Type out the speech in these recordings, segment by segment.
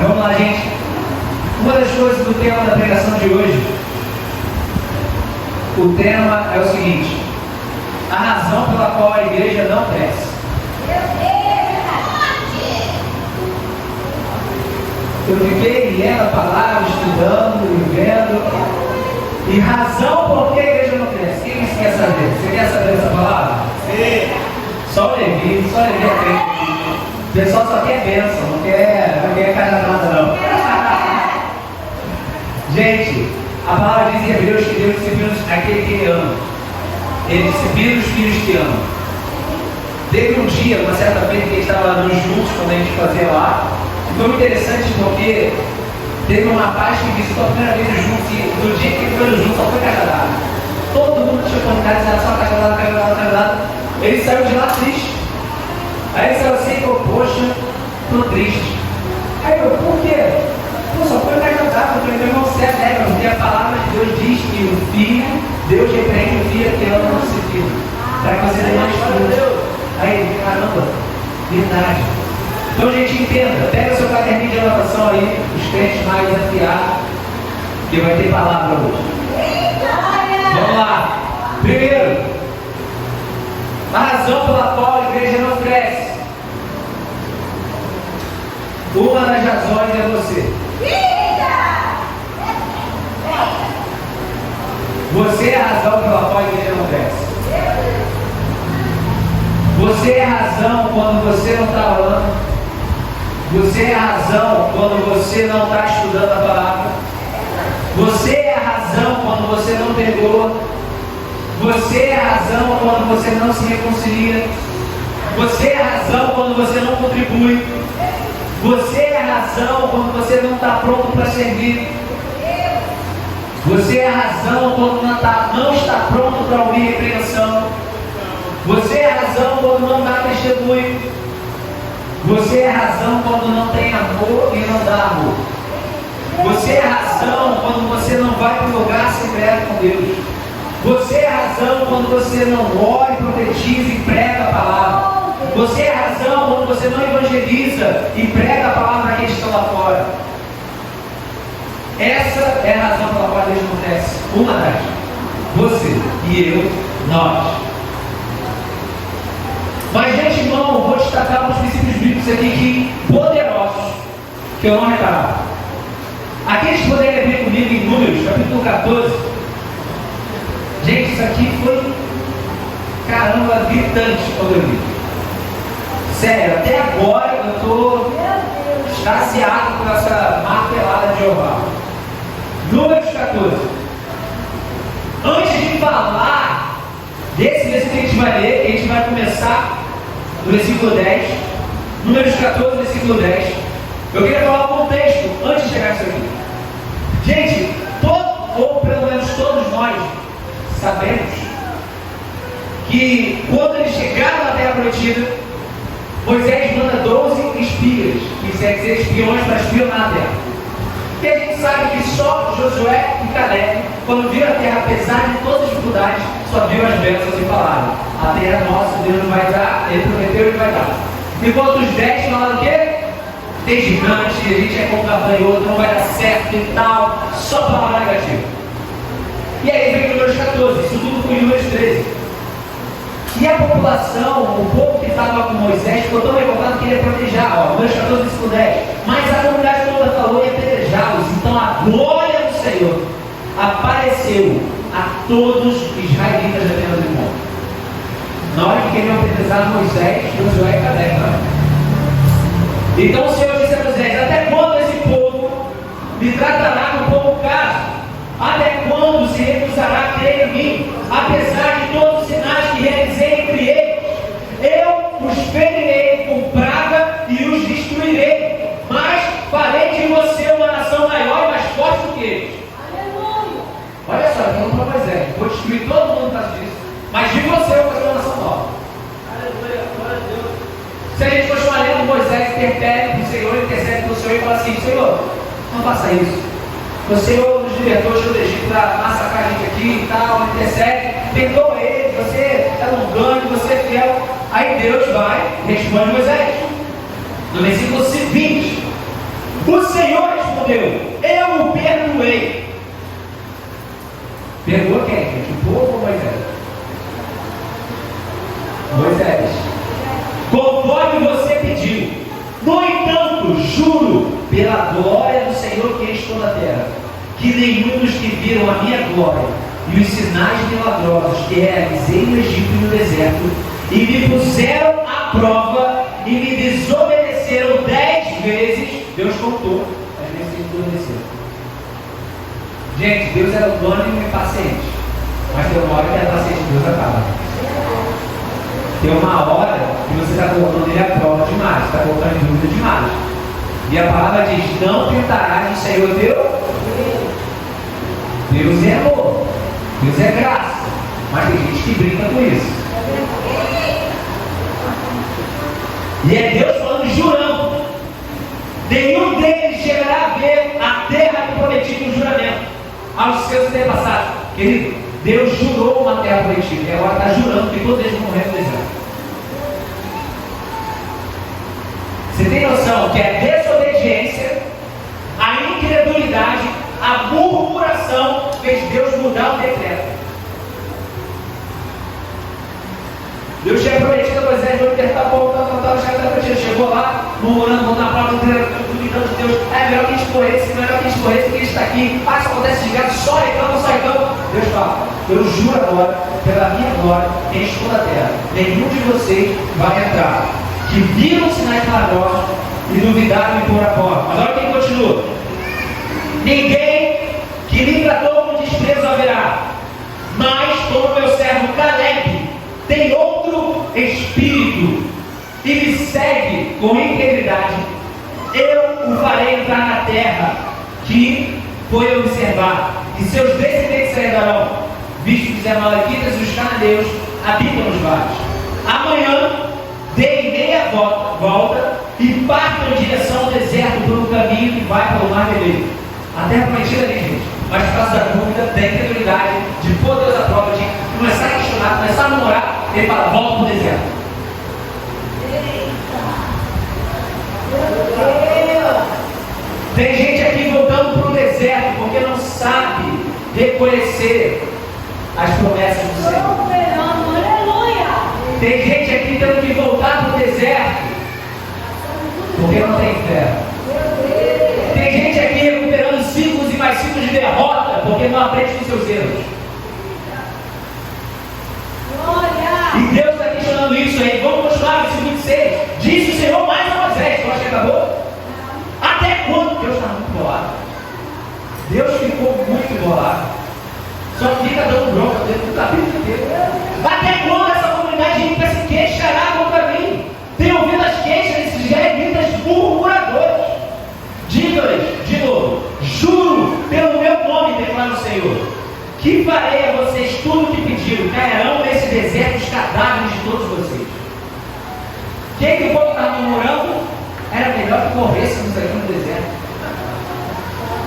vamos lá, gente. Uma das coisas do tema da pregação de hoje, o tema é o seguinte: a razão pela qual a igreja não cresce. Eu fiquei lendo a palavra, estudando e vendo. E razão por que a igreja não cresce. Quem quer saber? Você quer saber essa palavra? Sim. Só o Levi acredita. O pessoal só quer bênção, não quer casa nada não. Gente, a palavra diz em Hebreus que Deus disciplina aquele que Ele ama. Ele disciplina os filhos que amam. Teve um dia, uma certa vez, que a gente estava nos juntos, quando a gente fazia lá. E foi muito interessante porque teve um rapaz que visitou a primeira vez os juntos, e no dia que ele foi nos juntos só foi cajadado. Todo mundo tinha oportunidade de dar só cajadado. Ele saiu de lá triste. Aí ele saiu assim e falou: poxa, tô triste. Aí eu, por quê? Pô, só foi cajadado. Eu falei: meu irmão, você é leve, porque a palavra de Deus diz que o filho, Deus repreende o filho que ama o seu filho, para que você dê mais fruto. Aí ele, caramba, verdade. Então, gente, entenda, pega seu caderninho de anotação aí, os crentes mais afiados, que vai ter palavra hoje. Vamos lá. Primeiro, a razão pela qual a igreja não cresce. Uma das razões é você. Você é a razão pela qual a igreja não cresce. Você é a razão quando você não está orando. Você é a razão quando você não está estudando a palavra. Você é a razão quando você não perdoa. Você é a razão quando você não se reconcilia. Você é a razão quando você não contribui. Você é a razão quando você não está pronto para servir. Você é a razão quando não está pronto para ouvir repreensão. Você é a razão quando não dá testemunho. Você é a razão quando não tem amor e não dá amor. Você é a razão quando você não vai para o lugar secreto com Deus. Você é a razão quando você não ora e profetiza e prega a palavra. Você é a razão quando você não evangeliza e prega a palavra para quem está lá fora. Essa é a razão pela qual a igreja não cresce. Uma das. Você e eu, nós. Mas, gente, irmão, eu vou destacar uns princípios bíblicos aqui que poderosos, que eu não reparava. Aqueles que poderem abrir comigo em Números, capítulo 14. Gente, isso aqui foi, caramba, gritante quando eu vi. Sério, até agora eu estou extasiado com essa martelada de Jeová. Números 14. Antes de falar desse versículo que a gente vai ler, a gente vai começar no versículo 10. Números 14, versículo 10. Eu queria falar o contexto antes de chegar nisso aqui. Gente, ou pelo menos todos nós, sabemos que quando eles chegaram na Terra Prometida, Moisés manda 12 espias, que quer dizer espiões para espionar a terra. E a gente sabe que só Josué e Caleb, quando viram a terra, apesar de todas as dificuldades, só viram as bênçãos e falaram: a terra é nossa, Deus não vai dar, Ele prometeu e vai dar. Enquanto os 10 falaram o quê? Tem gigante, a gente é como gafanhoto, não vai dar certo e tal, só palavra negativa. E aí vem o Números 14, isso tudo foi em Números 13. E a população, o povo que estava com Moisés, ficou tão revoltado que queria apedrejar. Números 14, versículo 10. Mas a comunidade toda falou em apedrejá-los. Então a glória do Senhor apareceu a todos os israelitas da terra do mundo. Na hora que queriam apedrejar Moisés, Josué e Caleb. Então o Senhor disse a Moisés: até quando esse povo me tratará como pouco caso? Até quando se recusará a crer em mim, apesar de todos os sinais que realizei entre eles? Eu os ferirei com praga e os destruirei, mas farei de você uma nação maior e mais forte do que eles. Aleluia! Olha só, eu vou para Moisés: vou destruir todo mundo por causa disso, mas de você eu vou fazer uma nação nova. Aleluia! Glória a Deus! Se a gente for chamando Moisés, interpele para o Senhor, intercede para o Senhor e fala assim: Senhor, não faça isso. O Senhor nos libertou do Egito para massacrar a gente aqui e tal, intercede, perdoa ele, você é longânimo, você é fiel. Aí Deus vai, responde Moisés. No versículo 20, O Senhor respondeu: eu o perdoei. Perdoou quem, gente? O povo ou Moisés? Moisés. Conforme você pediu. No entanto, juro pela glória do Senhor que enche toda a terra, que nenhum dos que viram a minha glória e os sinais milagrosos que realizei no Egito e no deserto, e me puseram à prova e me desobedeceram 10 vezes, Deus contou as vezes que ele desobedeceu. Gente, Deus é longânimo e paciente, mas tem uma hora que a paciência de Deus acaba. Tem uma hora que você está colocando ele à prova demais, está colocando em dúvida demais. E a palavra diz: não tentarás o Senhor teu. Deus é amor, Deus é graça, mas tem gente que brinca com isso. E é Deus falando, jurando. Nenhum deles chegará a ver a terra prometida no juramento aos seus antepassados. Querido, Deus jurou uma terra prometida e agora está jurando que todos eles vão morrer no deserto. Você tem noção que a desobediência, a incredulidade, a murmuração fez Deus mudar o decreto. Deus tinha prometido a Moisés: vou libertar o povo, chegou lá, murmurando, vão na prova, duvidando de Deus. É melhor que a gente corresse, melhor que a gente corresse, porque a gente está aqui. Ah, isso acontece de gato, só reclama. Deus fala: eu juro agora, pela minha glória, que enche toda a terra, nenhum de vocês vai entrar. Que viram sinais milagrosos e duvidaram em pôr a porta. Mas olha quem continua: ninguém que me tratou com desprezo haverá, mas como meu servo Caleb tem outro espírito e me segue com integridade, eu o farei entrar na terra que foi observar, e seus descendentes herdarão, visto que os amalequitas e os cananeus habitam nos vales. Amanhã deem meia volta e partam em direção ao deserto por um caminho que vai para o Mar Vermelho. A terra prometida ali, gente, mas por causa da dúvida, da incredulidade, de pôr Deus à prova, de começar a questionar, começar a namorar, ele fala: volta para o deserto. Tem gente aqui voltando para o deserto porque não sabe reconhecer as promessas do Senhor. Tem gente aqui tendo que voltar para o deserto porque não tem fé. Tem gente aqui recuperando ciclos e mais ciclos de derrota porque não aprende com seus erros. E Deus está questionando isso aí. Vamos continuar no versículo 26. Disse o Senhor mais a Moisés. Eu acho que acabou. Até quando? Deus está muito bolado. Deus ficou muito bolado. Só fica dando bronca dentro do capítulo inteiro. Até quando essa comunidade vai se queixará contra mim? Tenho ouvido as queixas desses israelitas murmuradores. Diga-lhes de novo: juro pelo meu nome, declara o Senhor, que farei a vocês tudo o que pediram. Cairão nesse deserto os cadáveres de todos vocês. O que o povo estava murmurando? Era melhor que morrêssemos aqui no deserto.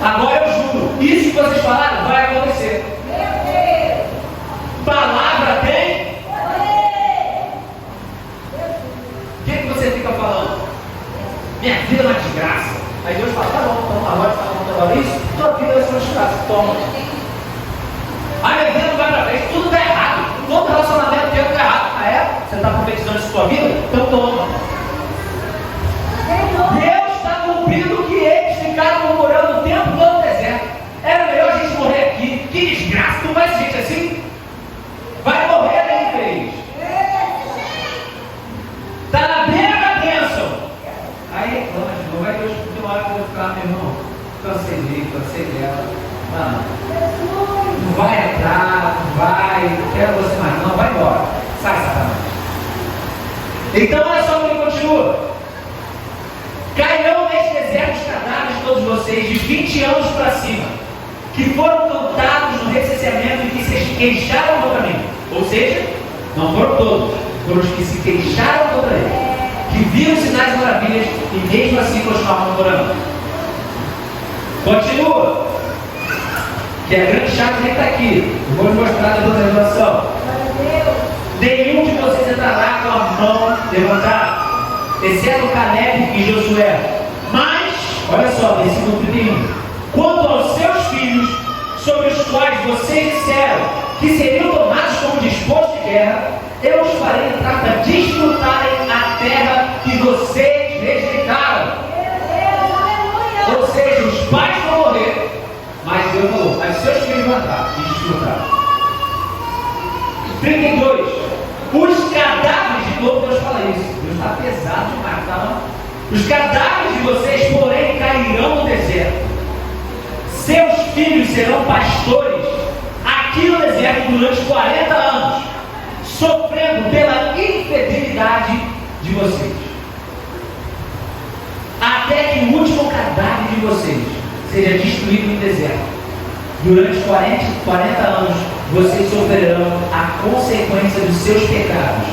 Agora eu juro, isso que vocês falaram vai acontecer. Palavra tem? O que você fica falando? Minha vida é uma desgraça. Aí Deus fala: tá bom, então agora está falando agora isso, tua vida vai ser uma desgraça, toma. Aí minha vida não vai para frente, tudo está errado, todo relacionamento teu está errado. Ah é? Você está profetizando isso na sua vida? Então toma. Deus está cumprindo o que eles ficaram murmurando o tempo todo no deserto. Era melhor a gente morrer aqui. Que desgraça, tu vai ser gente assim? Vai morrer bem infeliz. Está na beira da bênção. Aí reclama de novo. Vai Deus, tem uma hora que eu vou ficar: meu irmão, cansei dele, cansei dela. Não vai entrar, não vai, não quero você mais, não, vai embora. Sai, Satanás. Então olha só como ele continua: cairão neste deserto os cadáveres de todos vocês, de 20 anos para cima, que foram contados no recenseamento e que se queixaram contra mim. Ou seja, não foram todos, foram os que se queixaram contra ele, que viram sinais e maravilhas e mesmo assim continuavam murmurando. Continua, que a grande chave nem está aqui. Eu vou mostrar depois da revelação. Nenhum de vocês entrará com a mão levantada, exceto Caleb e Josué. Mas, Olha só, versículo 31. Quanto aos seus filhos, sobre os quais vocês disseram que seriam tomados como disposto de guerra, eu os farei entrar para desfrutarem a terra que vocês rejeitaram. Ou seja, os pais vão morrer, mas Deus falou, mas seus filhos vão entrar e desfrutar. 32. Os cadáveres, de novo Deus fala isso, Deus está pesado demais, tá? Os cadáveres de vocês, porém, cairão no deserto. Seus filhos serão pastores aqui no deserto durante 40 anos, sofrendo pela infidelidade de vocês, até que o último cadáver de vocês seja destruído no deserto. Durante 40 anos, vocês sofrerão a consequência dos seus pecados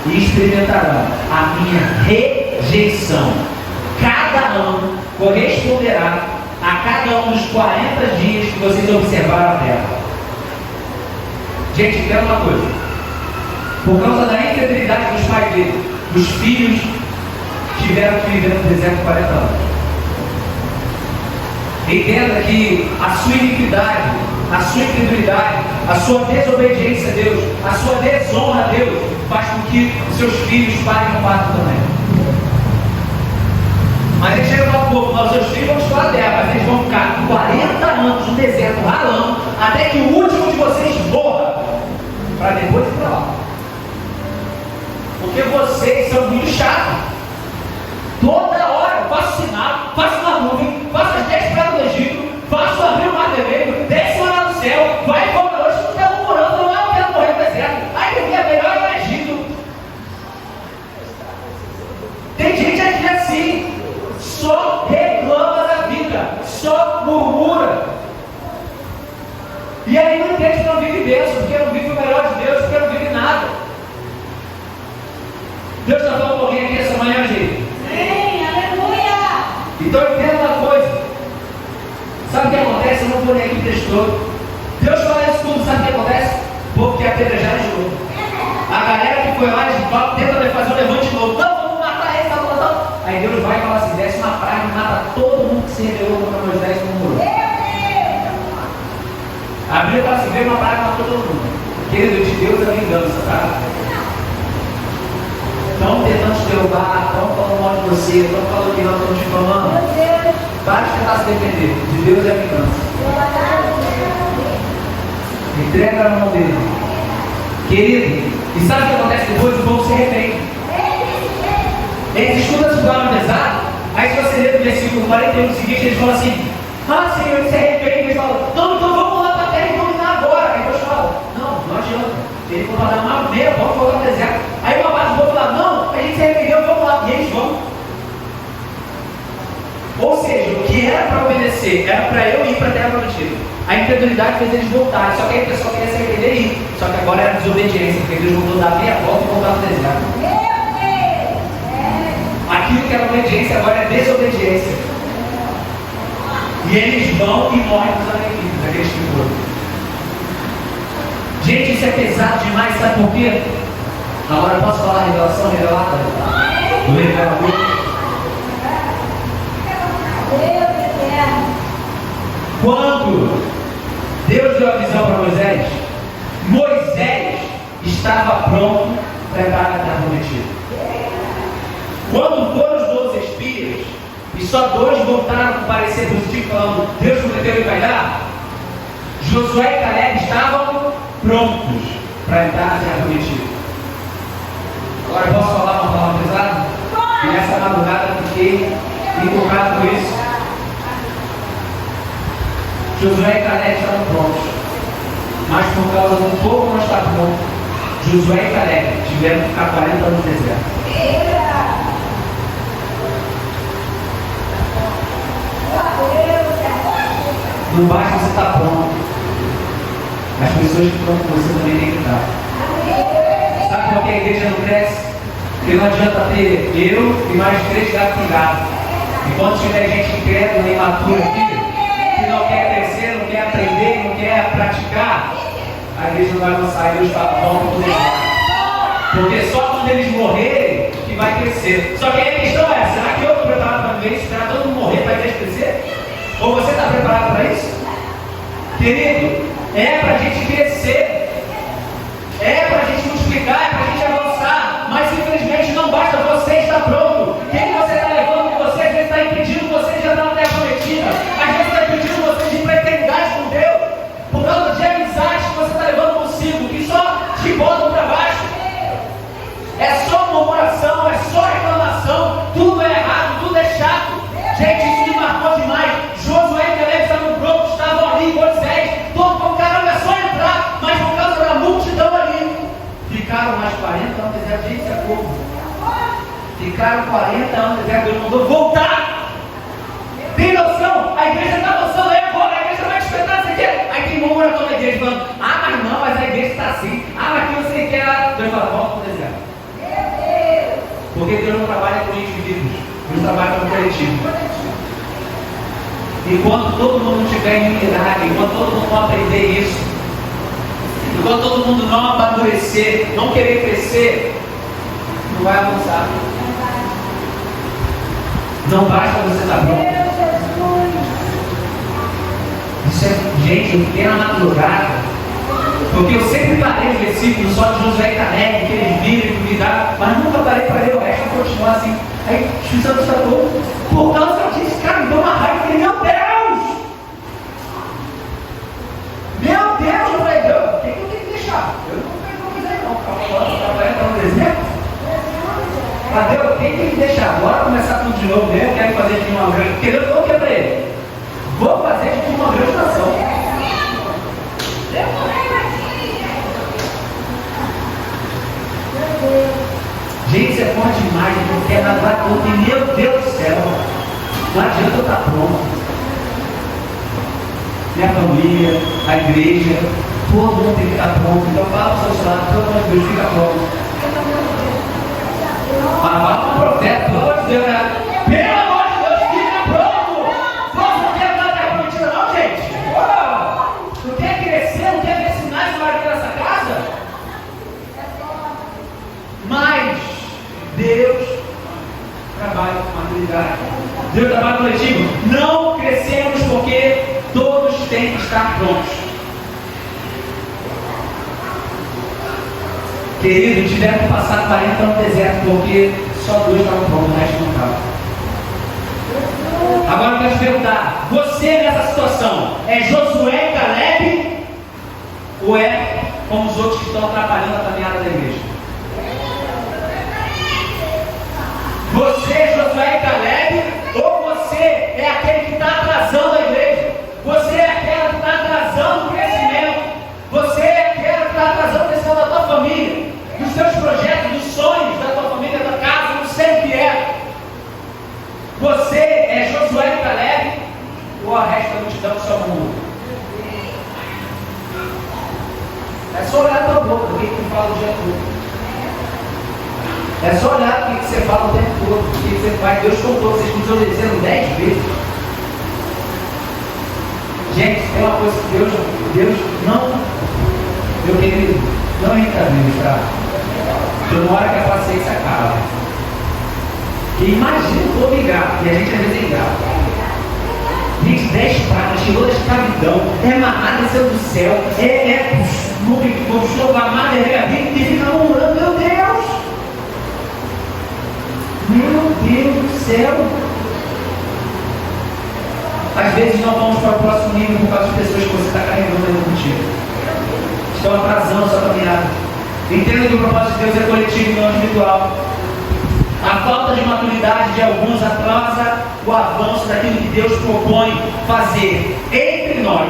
e experimentarão a minha rejeição. Cada ano corresponderá a cada um dos 40 dias que vocês observaram a terra. Gente, quero uma coisa. Por causa da infidelidade dos pais dele, os filhos tiveram que viver no deserto 40 anos. Entenda que a sua iniquidade, a sua incredulidade, a sua desobediência a Deus, a sua desonra a Deus, faz com que seus filhos parem no parto também. Mas eles chegam para o povo, mas seus filhos vão estourar a terra, mas eles vão ficar 40 anos no deserto ralando, até que o último de vocês morra, para depois ir para lá. Porque vocês são muito chatos. Toda hora eu faço sinal, faço uma nuvem, faço as 10 pragas do Egito, faço abrir o mar vermelho, desce lá do céu, vai e volta hoje, não está murmurando, não é, eu quero morrer no deserto. Ai, que é melhor no Egito. Tem gente aqui assim, só reclama da vida, só murmura. E aí não entende que não vive bênção, porque não vive o melhor de Deus, porque não vive nada. Deus está falando com alguém aqui essa manhã, gente? Sim, aleluia! Então entenda uma coisa. Sabe o que acontece? Eu não vou nem aqui o texto todo. Deus fala isso tudo, sabe o que acontece? O povo que apedrejar de novo. A galera que foi lá e tenta fazer o levante de novo. Não, vamos matar ele, tá. Aí Deus vai e fala assim, desce uma praga e mata todo mundo que se rebelou contra Moisés e murmurou. A Bíblia fala assim, veio uma praga e matou todo mundo. Querido, de Deus é vingança, tá? Estão tentando te derrubar, estão falando mal de você, estão falando que não, estão te falando. Para de tentar se defender. De Deus é a vingança. Entrega na mão dele. Querido, e sabe o que acontece depois? O povo se arrepende. Eles escutam esse programa pesado, aí se você ler no versículo 41 seguinte, eles falam assim, ah, Senhor, eles se arrependem, eles falam, não, então vamos lá para a terra e dominar agora. Aí Deus fala, não adianta. Ele vai dar uma meia, vamos voltar no deserto. Aí uma parte do povo fala, não, a gente se arrependeu, vamos lá. E eles vão. Ou seja, o que era para obedecer, era para eu ir para a terra prometida. A incredulidade fez eles voltarem, só que aí o pessoal queria se arrepender e ir. Só que agora era desobediência, porque Deus voltou a dar meia volta e voltar no deserto. Aquilo que era obediência agora é desobediência. E eles vão e morrem nos amiguinhos, daqueles que foram. Gente, isso é pesado demais, sabe por quê? Agora eu posso falar a revelação revelada? Do revelador? Quando Deus deu a visão para Moisés, Moisés estava pronto para entrar na terra prometida. Quando foram os 12 espias, e só 2 voltaram com parecer positivo, falando, Deus prometeu e vai dar, Josué e Caleb estavam prontos para entrar na terra prometida. Agora eu posso falar uma palavra pesada? E nessa madrugada eu fiquei empolgado com isso. Josué e Caleb estavam prontos, mas por causa do povo não estar pronto, Josué e Caleb tiveram que ficar 40 anos no deserto. Não basta você estar pronto, as pessoas que estão com você também têm que estar. Sabe por que a igreja não cresce? Porque não adianta ter eu e mais 3 gatos pingados. Enquanto tiver gente incrédula e imatura aqui, que não quer crescer, não quer aprender, não quer praticar, a igreja não vai avançar e Deus está bom para deixar. Porque só quando eles morrerem que vai crescer. Só que aí a questão é, será que eu estou preparado para ver isso? Será todo mundo morrer para a igreja crescer? Ou você está preparado para isso? Querido, é para a gente crescer, é para a gente multiplicar, é para a gente avançar, mas infelizmente não basta você estar pronto. Quem você está levando com você, às vezes está impedindo você de entrar na terra prometida, às vezes está impedindo você de ir para a eternidade com Deus, por causa de amizades que você está levando consigo, que só te botam para baixo. É só murmuração, é só reclamação, tudo é errado, tudo é chato. Gente, isso me marcou demais. Josué e Caleb estavam prontos, estavam ali, Moisés, todo mundo, caramba, é só entrar, mas por causa da multidão ali, ficaram mais 40 anos no deserto. Gente, isso é pouco. Ficaram 40 anos no deserto, Deus mandou voltar. Tem noção? A igreja está noção, agora a igreja vai despertar isso aqui. Aí tem murmura toda a igreja falando, mas não, mas a igreja está assim, mas que você quer. Deus fala, volta para o deserto. Porque Deus não trabalha com indivíduos, Deus trabalha com coletivo. Enquanto todo mundo não tiver em unidade, enquanto todo mundo não aprender isso, enquanto todo mundo não amadurecer, não querer crescer, não vai avançar. Não basta você estar pronto. Isso é, gente, eu fiquei na madrugada. Porque eu sempre parei os versículos só de Josué e Caleb, que eles viram e cuidaram, mas nunca parei para ler o resto e continuar assim. Aí o Espírito Santo está todo, por causa disso, cara, me deu uma raiva. Eu falei, meu Deus! Meu Deus! Eu falei, Deus, o que eu tenho que deixar? Eu não quiser não, calma, está no deserto. Mas Deus, quem tem que deixar? Bora começar tudo de novo, eu quero fazer de uma grande, porque Deus falou que é para ele. Vou fazer de uma grande nação. Gente, isso é forte demais, porque é nadar todo e meu Deus do céu, não adianta eu estar pronto. Minha família, a igreja, todo mundo tem que estar pronto. Então fala para o seu lado, todo mundo de Deus fica pronto. Mas fala para o profeta, pelo amor de Deus, né? Pelo amor de Deus, fica pronto! Você não quer dar a terra prometida não, gente? Não quer crescer, não quer ver sinais de maravilha nessa casa? Mas Deus trabalha com maturidade. Deus trabalha coletivo. Não crescemos porque todos têm que estar prontos. Querido, tiveram que passar 40 anos no deserto porque só 2 estavam prontos, o resto não estava. Agora eu quero te perguntar, você nessa situação é Josué e Caleb ou é como os outros que estão atrapalhando a caminhada da igreja? Você é Josué e Caleb ou você é aquele que está atrasando a igreja? Você é aquela que está atrasando o crescimento? Você é aquela que está atrasando o crescimento da tua família, dos teus projetos, dos sonhos da tua família, da casa, não sei o que é. Você é Josué e Caleb ou a resta da multidão que só muda? É só olhar a tua boca, o que tu fala o dia todo. É só olhar o que você fala o tempo todo, o que você faz. Deus contou, vocês estão obedecendo 10 vezes. Gente, tem uma coisa que Deus não, meu querido, não entra nisso, tá? Tem uma hora que a paciência acaba. E imagina o povo ingrato, e a gente às vezes é ingrato. Gente, 10 pragas, chegou da escravidão, é manada desceu do céu, amada, e fica murmurando, meu Deus! Meu Deus do céu! Às vezes não vamos para o próximo nível por causa de pessoas que você está carregando dentro contigo. Estão atrasando a sua caminhada. Entenda que o propósito de Deus é coletivo e não individual. A falta de maturidade de alguns atrasa o avanço daquilo que Deus propõe fazer entre nós,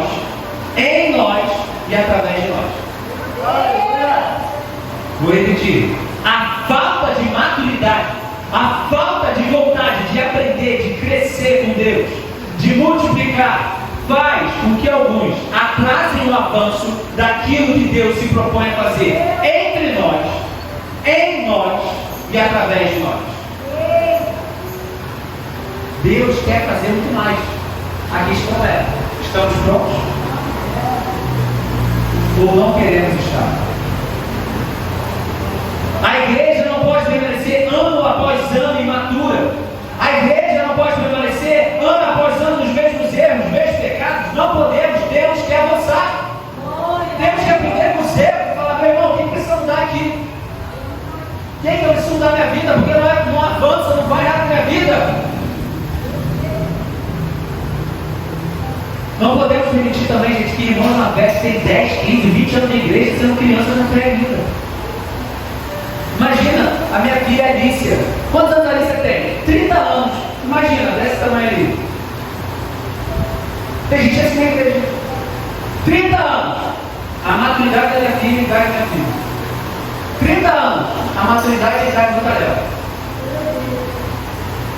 em nós e através de nós. Vou repetir. A falta de maturidade, a falta de vontade de aprender, de crescer com Deus, de multiplicar, faz com que alguns atrasem o avanço daquilo que Deus se propõe a fazer entre nós, em nós e através de nós. Deus quer fazer muito mais. A questão é, estamos prontos? Ou não queremos estar? A igreja não pode permanecer ano após ano imatura. A igreja não pode permanecer ano após ano gente que irmão na festa tem 10, 15, 20 anos de igreja, sendo criança não crê ainda. Imagina a minha filha Alicia. Quantos anos a Alicia tem? 30 anos. Imagina, desse tamanho ali. Tem gente assim na igreja. 30 anos. A maturidade da minha filha e a idade da minha filha. 30 anos. A maturidade e a idade do Tadeu.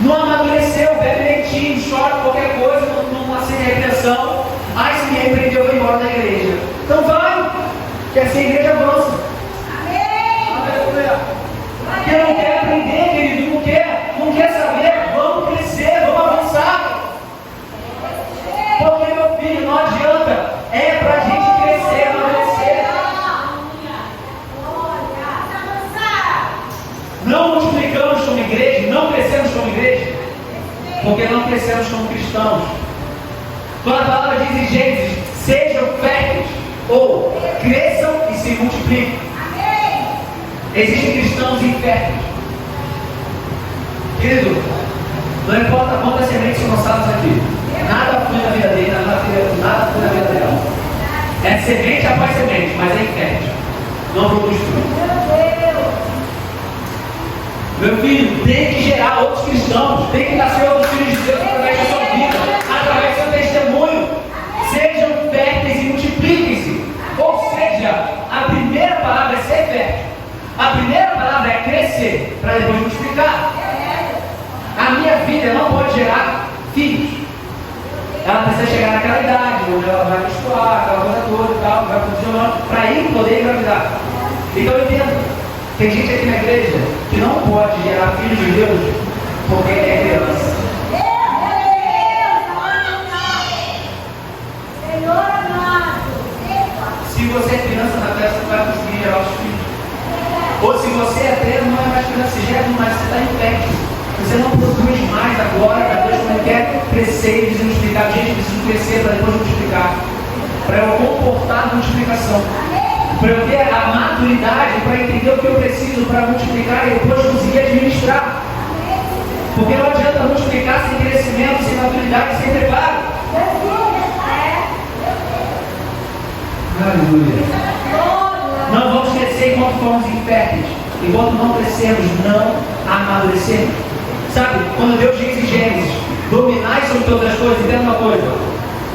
Não amadureceu, bebe leitinho, chora qualquer coisa, não aceita repressão. Ai, se me repreendeu, eu vou embora da igreja. Então vai, que assim a igreja avança. Quem não quer aprender, querido, não quer saber, vamos crescer, vamos avançar. Porque, meu filho, não adianta, é para a gente crescer, amadurecer. Não multiplicamos como igreja, não crescemos como igreja, porque não crescemos como cristãos. Quando a palavra diz em Gênesis, sejam férteis, ou cresçam e se multipliquem. Existem cristãos inférteis. Querido, não importa quantas sementes são lançadas aqui, nada flui na vida dele, nada flui na vida dela. É semente após semente, mas é infértil. Não produz fruto. Meu filho, tem que gerar outros cristãos, tem que nascer outros filhos de Deus através da sua vida, através do seu testemunho. Sejam férteis e multipliquem-se. Ou seja, a primeira palavra é ser fértil. A primeira palavra é crescer, para depois multiplicar. A minha filha não pode gerar filhos. Ela precisa chegar naquela idade, onde ela vai menstruar, aquela coisa toda e tal, vai funcionando, para ir poder engravidar. Então eu entendo. Tem gente aqui na igreja que não pode gerar filhos de Deus porque é criança. Se você é criança na festa, você vai conseguir gerar os filhos. Ou se você até não é mais criança, gera, mas você está infértil. Você não produz mais agora, Deus não quer crescer e multiplicar. Gente, preciso crescer para depois multiplicar. Para eu comportar a multiplicação. Para eu ter a maturidade, para entender o que eu preciso para multiplicar e depois conseguir administrar. Porque não adianta multiplicar sem crescimento, sem maturidade, sem preparo. Aleluia. Não vamos crescer enquanto formos inférteis. Enquanto não crescermos, não amadurecemos. Sabe, quando Deus diz em Gênesis, dominai sobre todas as coisas, entenda uma coisa.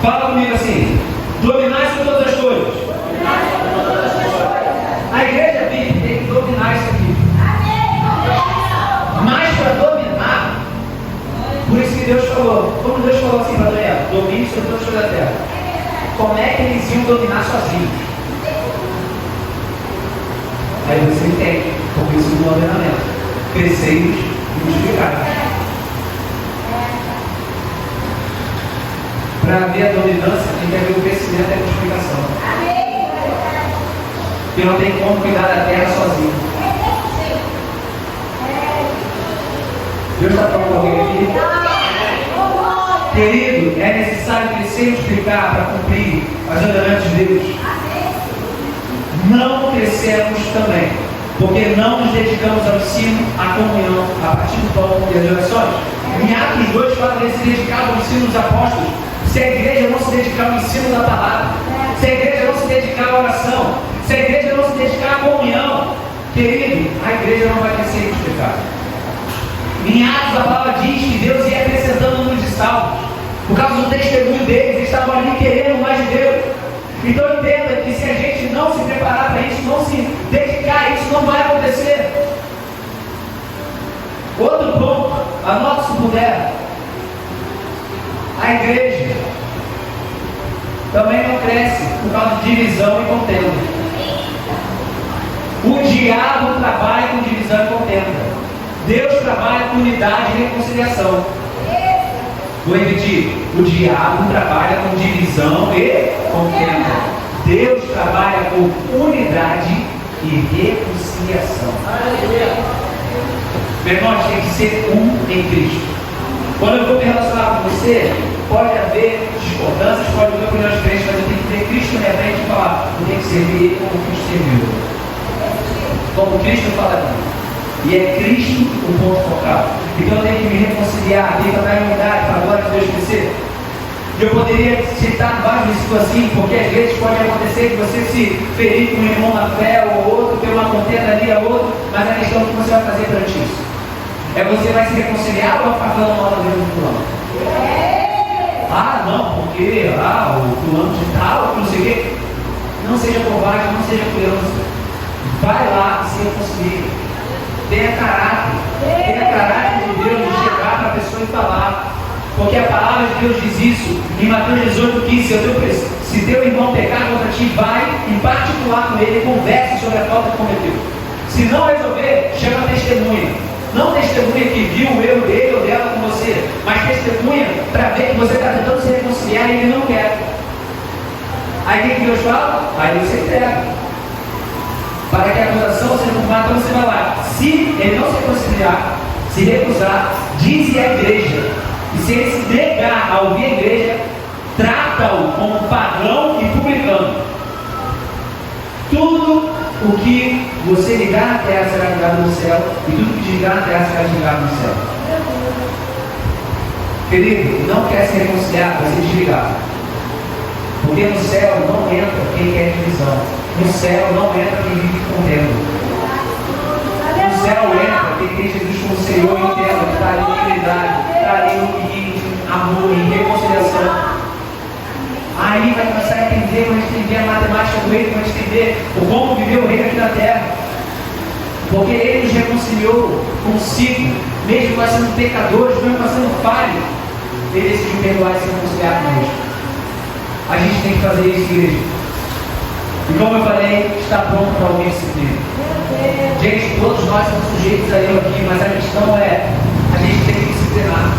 Fala comigo assim, dominai sobre todas as coisas. A igreja vive, tem que dominar isso aqui. Mas para dominar, por isso que Deus falou, como Deus falou assim para Noé, domine sobre todas as coisas da terra. Como é que eles iam dominar sozinhos? Aí você entende, porque isso é um ordenamento. Crescemos e multiplicar. Para haver a dominância, tem que haver o crescimento e a multiplicação. Que não tem como cuidar da terra sozinho. Deus está falando com alguém aqui? Querido, é necessário crescer e multiplicar para cumprir as ordenanças de Deus. Não crescemos também, porque não nos dedicamos ao ensino, à comunhão, a partir do pão e das orações. Em Atos 2 fala que eles se dedicavam ao ensino dos apóstolos. Se a igreja não se dedicar ao ensino da palavra, se a igreja não se dedicar à oração, se a igreja não se dedicar à comunhão, querido, a igreja não vai crescer e multiplicar. Em Atos a palavra diz que Deus ia acrescentando o número de salvos. Por causa do testemunho deles, eles estavam ali querendo mais de Deus. Então entenda que se a gente não se preparar para isso, não se dedicar a isso, não vai acontecer. Outro ponto, anota se puder. A igreja também não cresce por causa de divisão e contenda. O diabo trabalha com divisão e contenda. Deus trabalha com unidade e reconciliação. Vou repetir. O diabo trabalha com divisão e contenda. Deus trabalha com unidade e reconciliação. Meu irmão, a gente tem que ser um em Cristo. Quando eu vou me relacionar com você, pode haver discordâncias, pode haver opiniões diferentes, mas eu tenho que ter Cristo na minha frente e falar, eu tenho que servir Ele como Cristo serviu. Como Cristo fala aqui. E é Cristo o ponto focal. Então eu tenho que me reconciliar, tenho que estar em unidade para a glória de Deus crescer. E eu poderia citar vários versículos assim, porque às vezes pode acontecer de você se ferir com um irmão na fé ou outro, ter uma contenda ali a outro, mas a questão é o que você vai fazer perante isso. É você vai se reconciliar ou vai ficar falando mal da vida do fulano? Ah, não, porque o fulano de tal, não sei o quê. Não seja covarde, não seja criança. Vai lá e se reconcilia. Tenha caráter de Deus de chegar para a pessoa e falar. Porque a palavra de Deus diz isso em Mateus 18:15. Se teu irmão pecar contra ti, vai em particular com ele e converse sobre a falta que cometeu. Se não resolver, chama a testemunha. Não testemunha que viu o erro dele ou dela com você, mas testemunha para ver que você está tentando se reconciliar e ele não quer. Aí o que Deus fala? Aí você entrega. Para que a acusação seja confirmada, então você vai lá. Se ele não se reconciliar, se recusar, dize à igreja. E se ele se negar a ouvir a igreja, trata-o como pagão e publicano. Tudo o que você ligar na terra será ligado no céu, e tudo que desligar na terra será desligado no céu. Querido, não quer se reconciliar, vai se desligar. Porque no céu não entra quem quer divisão. No céu não entra quem vive contendo. No céu entra quem tem Jesus como Senhor e entenda que está ali em unidade, está ali em amor, em reconciliação. Aí vai começar a entender, vai entender a matemática do reino, vai entender o como viveu o reino aqui na terra. Porque ele nos reconciliou consigo, mesmo nós sendo pecadores, mesmo nós sendo falhos, ele decidiu perdoar e se reconciliar conosco. A gente tem que fazer isso, igreja. E como eu falei, está pronto para alguém se ver. Gente, todos nós somos sujeitos a eu aqui, mas a questão é, a gente tem que disciplinar.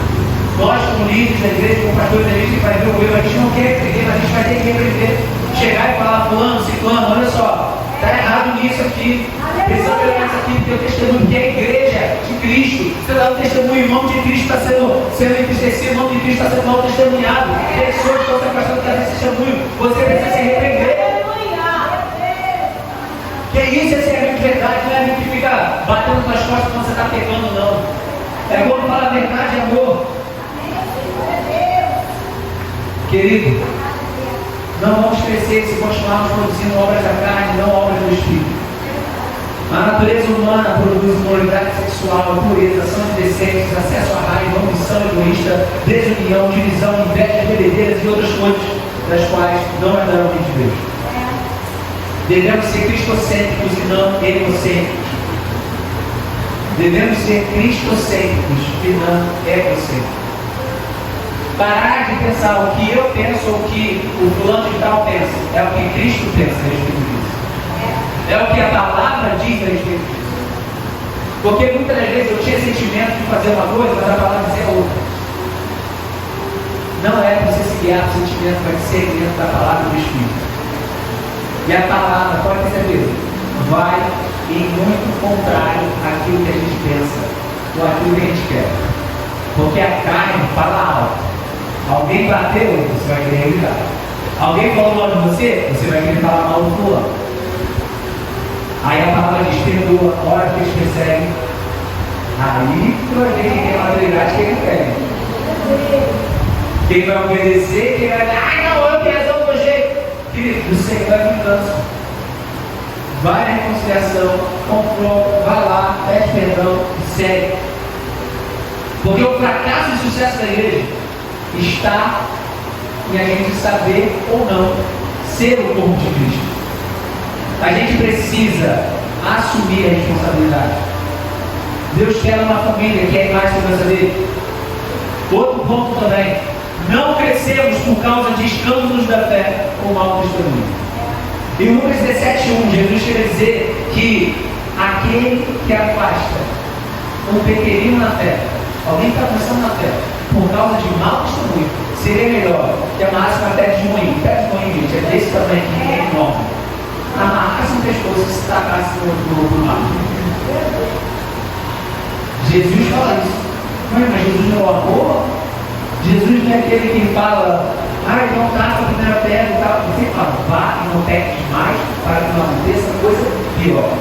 Nós, como líderes da igreja, como pastores da igreja, que vai ver o erro, a gente não quer repreender, mas a gente vai ter que repreender. Chegar e falar, fulano, ciclano, olha só, está errado nisso aqui. Precisamos pegar isso aqui, porque o testemunho, porque a igreja de Cristo, você dá um testemunho, o nome de Cristo está sendo entristecido, o nome de Cristo está sendo mal testemunhado. Pessoas que estão se afastando desse testemunho, você precisa se repreender. Que isso, esse é amigo de verdade, não é amigo que fica batendo nas costas quando você está pecando, não. É quando fala a verdade, amor. Querido, não vamos crescer se continuarmos produzindo obras da carne, não obras do Espírito. A natureza humana produz imoralidade sexual, impureza, ação indecentes, acesso à raiva, ambição egoísta, desunião, divisão, inveja, bebedeiras e outras coisas das quais não herdarão o reino de Deus. Devemos ser cristocêntricos e não egocêntricos. Devemos ser cristocêntricos e não egocêntricos. Parar de pensar o que eu penso ou o que o fulano de tal pensa. É o que Cristo pensa a respeito disso. É o que a palavra diz a respeito disso. Porque muitas das vezes eu tinha sentimento de fazer uma coisa, mas a palavra dizia outra. Não é para você se guiar o sentimento, vai ser dentro da palavra do Espírito. E a palavra, pode ter certeza, vai em muito contrário àquilo que a gente pensa ou àquilo que a gente quer. Porque a carne fala alto. Alguém bateu, você vai querer evitar. Alguém falou mal de você, você vai querer falar mal do fulano. Aí a palavra diz, perdoa, ora que eles perseguem. Aí tu vai ver quem tem maturidade, quem não tem. Quem vai obedecer, quem vai dizer, não, eu tenho razão do meu jeito. Querido, o Senhor é vingança. Vai na reconciliação, confronto, vai lá, pede perdão e segue. Porque o fracasso e sucesso da igreja está em a gente saber ou não ser o corpo de Cristo. A gente precisa assumir a responsabilidade. Deus quer uma família que é a imagem e semelhança dele. Outro ponto também. Não crescemos por causa de escândalos da fé ou mau testemunho. Em Lucas 17:1, Jesus quer dizer que aquele que afasta um pequenino na fé, alguém que está começando na fé, por causa de mau testemunho, seria melhor que amarrasse uma pedra de moinho. Pedra de moinho, gente, é desse tamanho aqui, é enorme. Amarrasse um pescoço e se tacasse no mar. Jesus fala isso. Mas Jesus não é o amor? Jesus não é aquele que fala, não taca a primeira pedra e tal. Você fala, vá e não peque demais para que não aconteça coisa pior.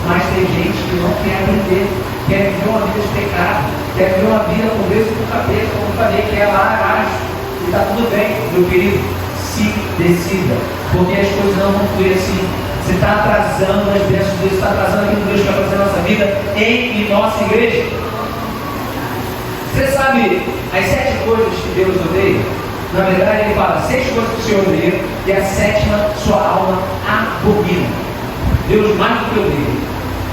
Mas tem gente que não quer aprender, quer viver uma vida de pecado, quer viver uma vida com Deus e com o capeta, como eu falei, que é lá abaixo. está tudo bem, meu querido, se decida, porque as coisas não vão fluir assim. Você está atrasando as bênçãos de Deus, você está atrasando aquilo que Deus quer fazer na nossa vida em nossa igreja. Você sabe as 7 coisas que Deus odeia? Na verdade, ele fala 6 coisas que o Senhor odeia e a 7ª sua alma abomina. Deus mais do que odeia,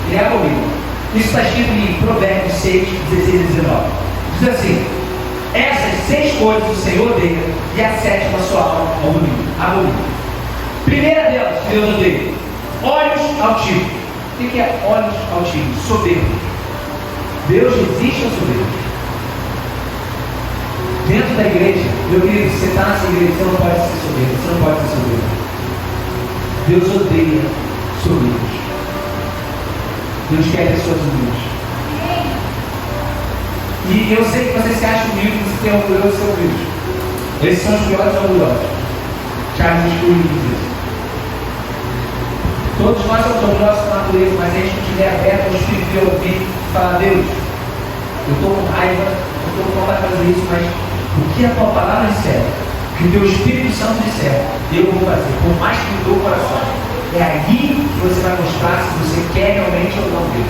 ele abomina. Isso está escrito em Provérbios 6, 16 e 19. Diz assim: essas 6 coisas o Senhor odeia e a 7ª sua alma abomina. Primeira delas que Deus odeia: olhos altivos. O que é olhos altivos? Soberbo. Deus resiste ao soberbo. Dentro da igreja, meu querido, você está nessa igreja, você não pode ser soberbo, você não pode ser soberbo. Deus odeia soberbos. Deus quer pessoas humildes. E eu sei que você se acha humilde, você tem orgulho de ser humilde. Esses são os piores orgulhosos. Charles Spurgeon diz isso. Todos nós somos orgulhosos por natureza, mas a gente não estiver aberto ao Espírito de ouvir e falar: Deus, eu estou com raiva, eu estou com vontade de fazer isso, mas o que a tua palavra disser, que o teu Espírito Santo disser, eu vou fazer, por mais que o teu coração. É aí que você vai mostrar se você quer realmente ou não Deus.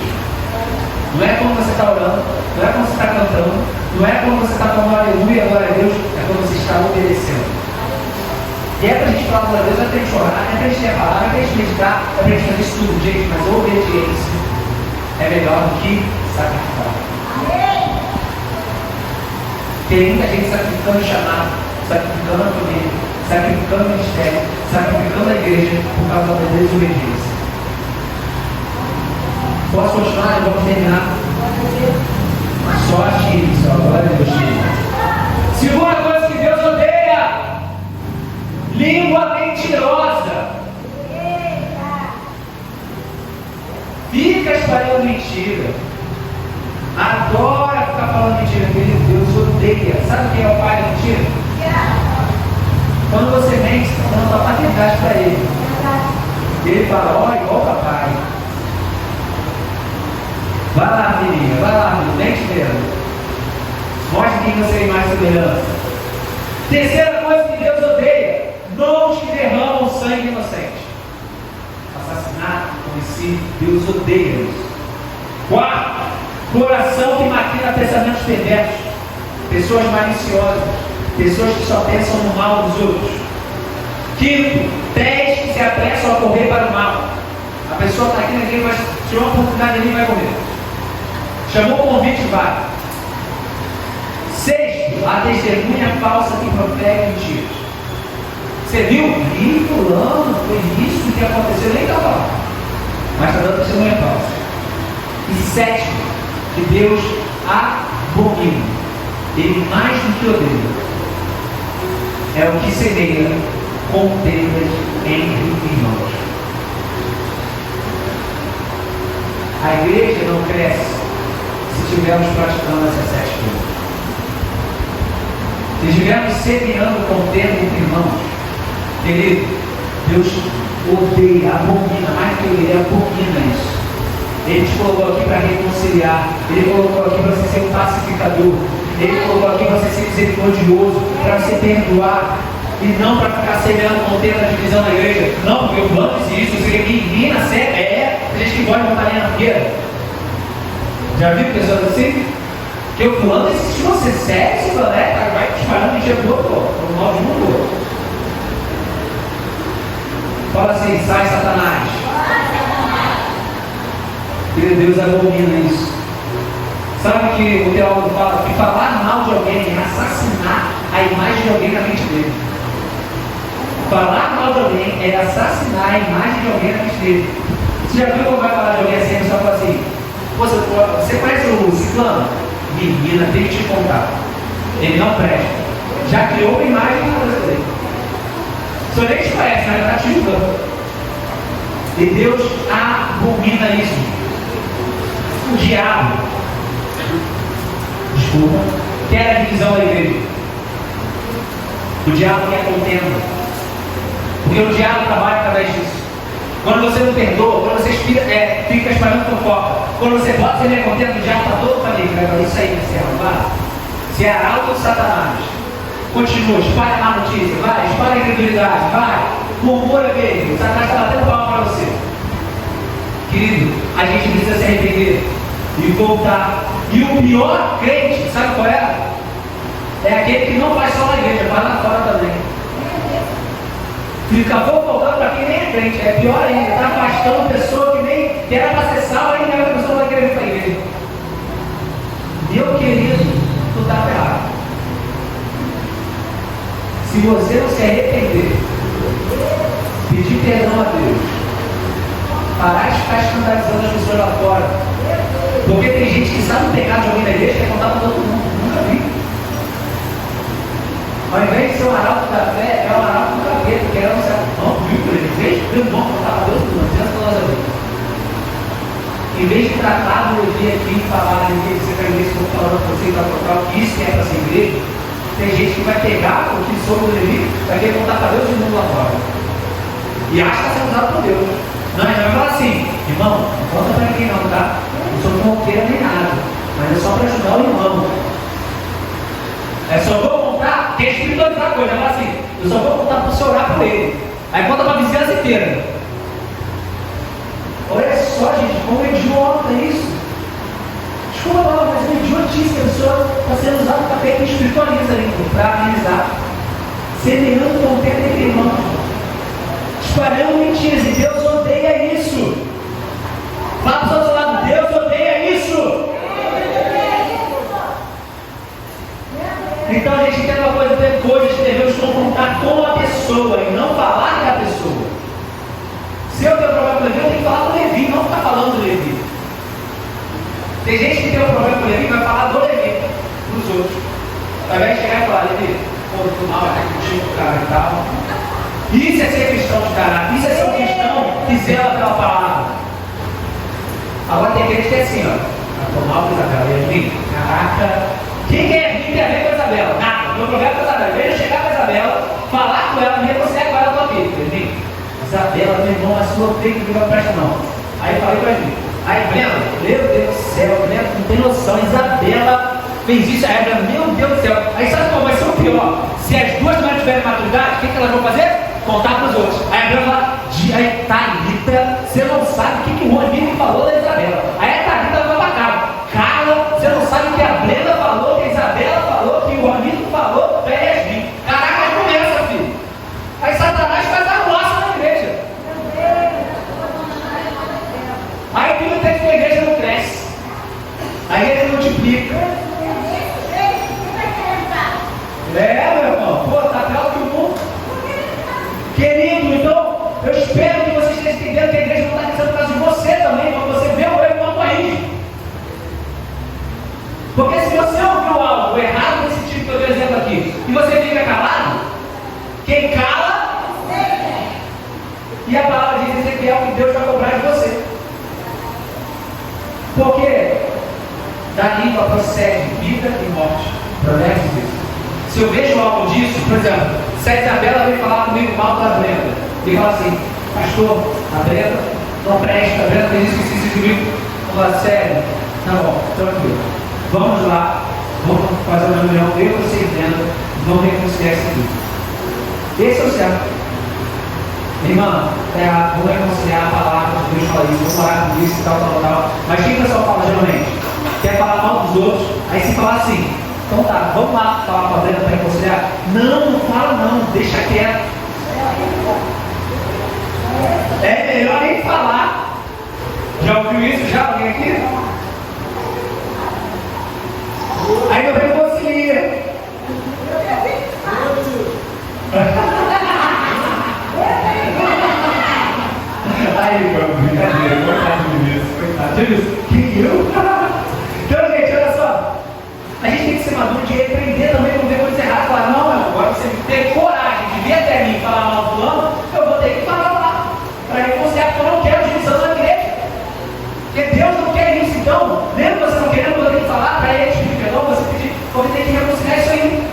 Não é quando você está orando, não é quando você está cantando, não é quando você está falando aleluia, glória a Deus, é quando você está obedecendo. E é para a gente falar glória a Deus, é para a gente orar, é para a gente ter a palavra, é para a gente meditar, é para a gente fazer isso tudo, gente, mas obediência é melhor do que sacrificar. Tem muita gente sacrificando o chamado, sacrificando a família, sacrificando o ministério, sacrificando a igreja por causa da desobediência. Posso continuar? Vamos terminar. Só isso, agora é Deus. Segunda coisa que Deus odeia: língua mentirosa. Fica espalhando mentira. Adora ficar falando mentira. Deus odeia. Sabe quem é o pai da mentira? Quando você mente, você está dando a paternidade para ele. Ele fala: ó, igual papai. Vai lá, menina, vai lá, menino, mente mesmo. Mostre quem você tem mais semelhança. Terceira coisa que Deus odeia: mãos que derramam sangue inocente. Assassinato, homicídio, Deus odeia isso. Quarto, coração que maquina pensamentos perversos. Pessoas maliciosas, pessoas que só pensam no mal dos outros. Quinto, pés que se apressam a correr para o mal. A pessoa está aqui na igreja, mas se tiver uma oportunidade ele vai correr. Chamou o convite, vai. Sexto, a testemunha falsa que profere mentiras. Você viu? Ih, fulano, foi isso que aconteceu, nem estava lá. Mas está dando testemunha falsa. E sétimo, que Deus abomina. Ele mais do que odeia. É o que semeia contendas entre irmãos. A igreja não cresce se estivermos praticando essas 7 coisas. Se estivermos semeando contenda entre irmãos, querido, Deus odeia, abomina, mais que odeia, abomina isso. Ele te colocou aqui para reconciliar, Ele colocou aqui para você ser um pacificador, Ele colocou aqui para você ser misericordioso, para você perdoar, e não para ficar semeando contenda, divisão na igreja. Não, porque eu plano isso, você quer menina, séria, tem gente que gosta de botar linha na fogueira. Já viu pessoas assim? Que eu fulano, se você sério, se for, né? Vai espalhando mentira do outro, o mal de um do outro. Fala assim: sai, Satanás. E Deus abomina isso. Sabe que o teólogo fala que falar mal de alguém é assassinar a imagem de alguém na mente dele. Falar mal de alguém é assassinar a imagem de alguém na mente dele. Você já viu como vai falar de alguém assim? A pessoa fala assim: você conhece o ciclano? Menina, tem que te contar. Ele não presta. Já criou uma imagem na cabeça dele. O senhor nem te conhece, mas já está te julgando. E Deus abomina isso. O diabo, desculpa, quer a divisão da igreja. O diabo quer contenda. Porque o diabo trabalha através disso. Quando você não perdoa, quando você fica espalhando fofoca, quando você bota você contendo, o diabo está todo para ali. Isso aí, você é arrombado. Você é arauto de Satanás. Continua, espalha a má notícia, vai, espalha a incredulidade, vai, murmura mesmo, Satanás está batendo palma para você. Querido, a gente precisa se arrepender e voltar. E o pior crente, sabe qual é? É aquele que não faz só na igreja, vai lá fora também. Fica voltando para quem nem é crente, é pior ainda, está afastando pessoa que nem era para ser salva e nem a pessoa vai querer ir para a igreja. Meu querido, tu está ferrado. Se você não se arrepender, pedir perdão a Deus, parar de ficar escandalizando as pessoas lá fora, porque tem gente que sabe o pecado de alguém na igreja e quer contar para todo mundo, nunca vi. Ao invés de ser um arauto da fé, é um arauto do capeta, que é um certo não, viu, por ele fez, meu irmão, contar para Deus, não pensa nós ali. Em vez de tratar do dia aqui e falar, você vai ver se eu estou falando para você, para tocar o que isso é para ser igreja. Tem gente que vai pegar o que soube do Levi, vai querer contar para Deus e o mundo lá fora. E acha que está sendo usado por Deus. Não, ele vai falar assim, irmão, não conta para ninguém não, tá? Não sou conqueira nem nada, mas é só para ajudar o irmão. É só vou contar, tem espiritualizar a coisa, vai falar assim, eu só vou contar para você orar por ele. Aí conta para a vizinhança inteira. Olha só, gente, como é idiota isso. Desculpa, mas é idiotice, a pessoa está sendo usada para capeta que espiritualiza ali, para analisar. Semeando contento entre irmãos. Espalhando mentiras, e Deus odeia isso. Fala para o seu lado, Deus odeia isso. Então a gente tem uma coisa, tem coisas que devemos confrontar com a pessoa e não falar da pessoa. Se eu tenho problema com o Levi, eu tenho que falar do Levi, não ficar falando do Levi. Tem gente que tem um problema com o Levi, vai falar do Levi dos outros. Ao invés de chegar e falar, Levi, pô, tu mal, é contigo, cara e tal. Isso é ser cristão de caráter, isso é ser um cristão que zela pela palavra. Agora tem gente que é assim, ó. Tô mal com Isabela, Levi, caraca. Quem quer vir a ver com a Isabela? Nada, meu problema é com a Isabela. Veja chegar com a Isabela, falar com ela, me reconciliar com ela na tua vida. Levi, Isabela, meu irmão, a sua tem que não presta não. Aí eu falei pra ele. Aí, Breno, meu Deus do céu, Breno, não tem noção, Isabela fez isso, aí Breno, meu Deus do céu. Aí sabe qual vai ser o pior? Se as duas não tiverem maturidade, o que elas vão fazer? Contar para os outros. Aí a Breno fala, aí Thalita, você não sabe o que o Rodrigo falou da Isabela. Aí a Thalita vai pra cara. Cara, você não sabe o que a Brenda falou, que a Isabela falou, que o amigo falou, pra Yasmin. Caraca, começa, filho. Aí Satanás faz a roça na igreja. Aí tudo tem que a igreja não cresce. A igreja multiplica. É, meu irmão, pô, tá pior que o mundo. Querido, então, eu espero que vocês estejam entendendo que a igreja não está crescendo por causa de você também, quando você vê o erro, não corrige. Porque se você ouviu algo errado desse tipo que eu dei exemplo aqui, e você fica calado, quem cala, e a palavra diz em Ezequiel que Deus vai cobrar de você. Porque da língua procede vida e morte. Provérbios diz. Se eu vejo algo disso, por exemplo, se a Isabela vem falar comigo mal da Brenda, e fala assim, pastor, a Brenda não presta, a Brenda fez isso comigo. Eu falo, sério? Tá bom, tranquilo. Vamos lá, vamos fazer uma reunião, eu e você e Brenda, vamos reconciliar isso aqui. Esse é o certo. Irmã, vamos reconciliar a palavra, Deus fala isso, vamos falar com isso e tal. Mas o que o pessoal fala geralmente? Quer falar mal dos outros, aí se fala assim, então tá, vamos lá falar com a Brenda para reconciliar? Não, não fala não, deixa quieto. É melhor nem falar. Já ouviu isso? Já? Alguém aqui? Aí eu reconcilia. Aí, meu, brincadeira, coitado do Vinícius, coitado. Quem eu? Então, gente, olha só. A gente tem que ser maduro de repreender também quando vê coisa errada. Falar, não, agora você ter coragem de vir até mim e falar mal do fulano, eu vou ter que falar lá. Para reconciliar, porque eu não quero divisão na igreja. Porque Deus não quer isso. Então, mesmo você não querendo, eu tenho que falar para ele pedir perdão, você tem que reconciliar isso aí.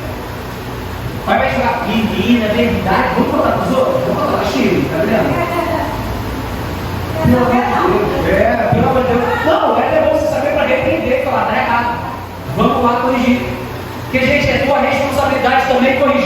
Aí vai falar, menina, é verdade, vamos falar para os outros? Vamos falar, Chile, tá vendo? Pelo amor de Deus. Pelo amor de Deus. Não, é até bom você saber para repreender e falar, tá errado. Vamos lá corrigir. Porque, gente, é tua responsabilidade também corrigir.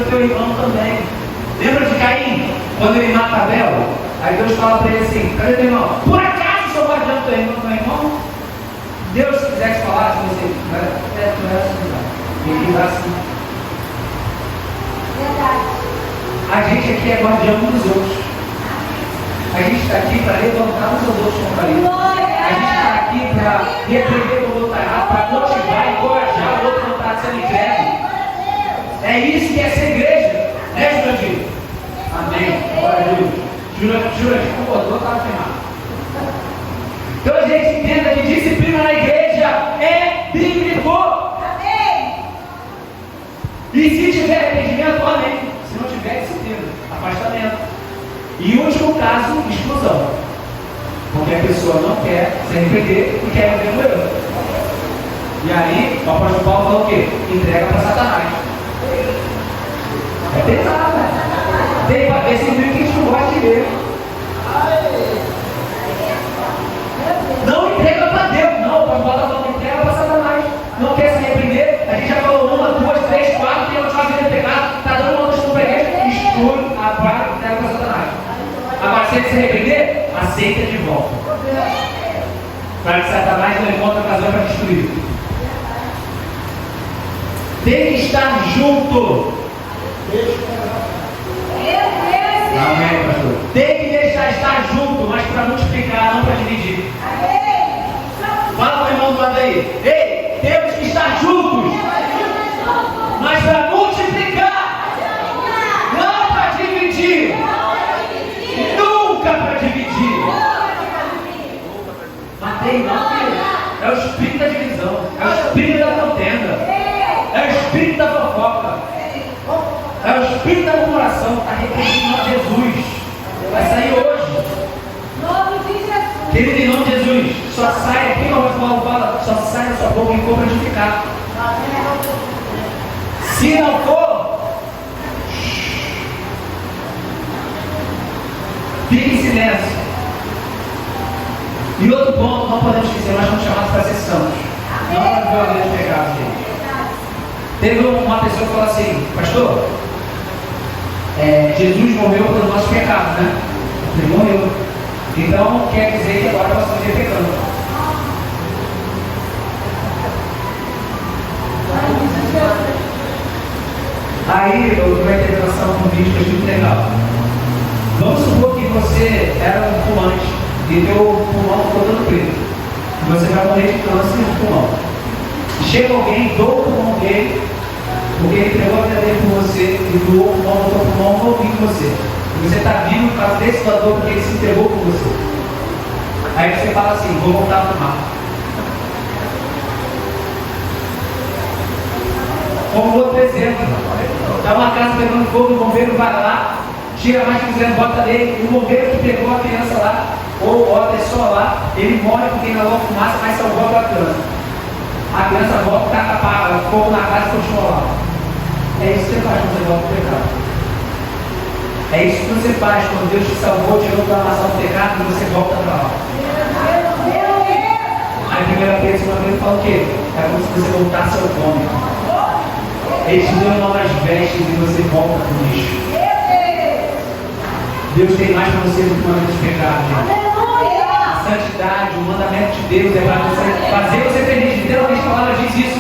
o teu irmão também. Lembra de Caim? Quando ele mata Abel? Aí Deus fala para ele assim: cadê teu irmão? Por acaso sou guardião do teu irmão? Deus, se quisesse falar, se você tu é assim, ele vai assim. A gente aqui é guardião uns dos outros. A gente está aqui para levantar uns aos outros com carinho. A gente está aqui para repreender o outro errado, para motivar e encorajar o outro que não está sendo incrédulo. É isso que é ser igreja, né, Jurandir? Amém. Glória a Deus. Jurandir concordou, estava queimado. Então a gente entenda que disciplina na igreja é bíblico. Amém. E se tiver arrependimento, amém. Se não tiver, disciplina, afastamento. E último caso, exclusão. Porque a pessoa não quer se arrepender e quer viver no erro. E aí, o apóstolo Paulo fala o quê? Entrega para Satanás. É pesado, né? Esse livro que a gente não gosta de ler. Não entrega para Deus, não. O apóstolo Paulo está falando, entrega para Satanás. Não quer se arrepender? A gente já falou 1, 2, 3, 4, tem uma fase de pecado, está dando uma notícia para a igreja, exclui a parte e entrega para Satanás. Agora, se ele se arrepender, aceita de volta. Para que Satanás não encontre ocasião para destruir. Tem que estar junto. Amém, pastor. Tem que deixar estar junto, mas para multiplicar, não para dividir. Fala para o irmão do lado aí. Ei, temos que estar juntos, mas para multiplicar, não para dividir. Nunca para dividir. Matei não, filho. É o espírito da divisão. É o espírito da contenda. É o espírito da fofoca. É o espírito da murmuração. Está repreendido a Jesus. Vai sair hoje. Querido, em nome de Jesus, só sai, quem o Paulo fala, só sai da sua boca em for edificar. Se não for, fique em silêncio. E outro ponto, não podemos esquecer, nós somos chamados para ser santos. Não para viver os pecados, gente. Teve uma pessoa que falou assim: pastor, Jesus morreu pelos nossos pecados, né? Ele morreu. Então quer dizer que agora nós estamos pecando. Aí eu tive uma interpretação com um vídeo que eu achei muito legal. Vamos supor que você era um fumante e teu pulmão ficou todo preto. Você vai morrer de câncer no pulmão. Chega alguém, doa o pulmão dele, porque ele entregou a vida dele por você e doou o pulmão do teu pulmão novinho em você. E você está vivo por causa desse doador porque ele se entregou por você. Aí você fala assim: vou voltar a fumar. Como outro exemplo, está uma casa pegando fogo, o bombeiro vai lá, tira mais de 200, bota dele, o bombeiro que pegou a criança lá, ou a pessoa lá, ele morre porque inalou fumaça, mas salvou a criança. A criança volta, taca fogo na casa e continua lá. É isso que você faz quando você volta para o pecado. É isso que você faz quando Deus te salvou, tirou da nação do pecado e você volta para lá. Aí a primeira vez, uma vez fala o quê? É como se você voltasse ao vômito. Ele te deu novas vestes e você volta para o lixo. Deus tem mais para você do que uma vida de pecado. A santidade, o mandamento de Deus é para você fazer você feliz. Literalmente a palavra diz isso.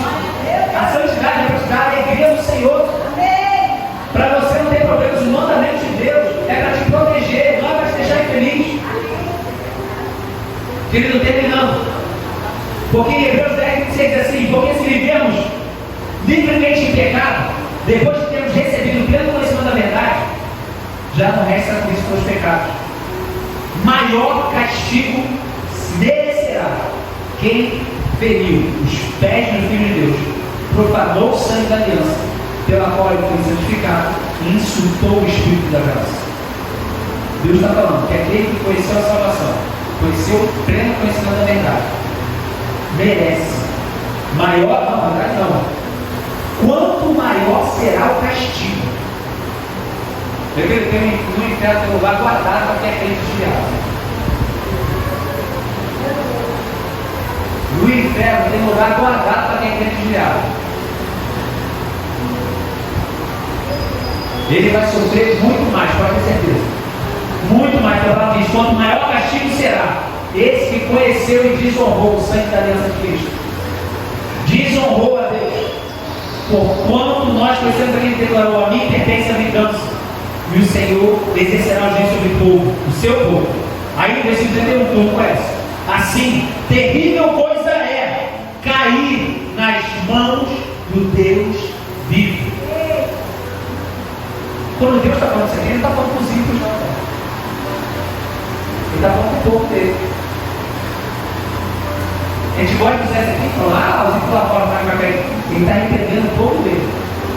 A santidade é para te dar a alegria do Senhor. Para você não ter problemas. O mandamento de Deus é para te proteger, não é para te deixar infeliz. Querido, terminando. Porque em Hebreus 10:26 diz assim: porque se vivemos livremente em pecado, depois de termos recebido o pleno conhecimento da verdade, já não resta juízo pelos pecados. Maior castigo merecerá quem feriu os pés do Filho de Deus, profanou o sangue da aliança, pela qual ele foi santificado e insultou o Espírito da graça. Deus está falando que aquele que conheceu a salvação, conheceu o pleno conhecimento da verdade, merece maior, não, na verdade não. Quanto maior será o castigo. Tem no inferno tem um lugar guardado para quem é crente desviado. No inferno tem um lugar guardado para quem é crente desviado. Ele vai sofrer muito mais, pode ter certeza. Muito mais, porque a palavra diz: quanto maior o castigo será esse que conheceu e desonrou o sangue da aliança de Cristo. Desonrou a Deus. Porquanto nós conhecemos aquele que declarou: a mim pertence a vingança, e o Senhor exercerá o juízo sobre o povo, o seu povo. Aí o versículo 31, tu não conhece. Assim, terrível coisa é cair nas mãos do Deus vivo. Quando Deus está falando isso aqui, Ele não está falando com os ímpios, não. Ele está falando com o povo dele. A gente pode dizer aqui e falar: os ímpios lá fora vai cair. Ele está entendendo o povo dele,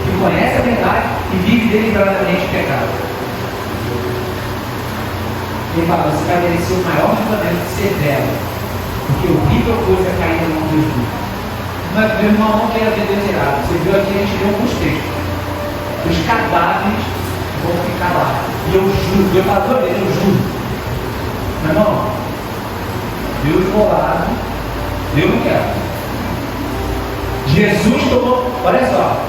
que conhece a verdade e vive deliberadamente o pecado. Ele fala: você vai merecer o maior julgamento severo, porque horrível coisa é cair na mão de Deus. Mas meu irmão não quer ver Deus irado. Você viu aqui, a gente viu alguns textos. Os cadáveres vão ficar lá. E eu juro, eu falo, eu juro. Meu irmão, Deus bolado, eu não quero. Jesus tomou, olha só,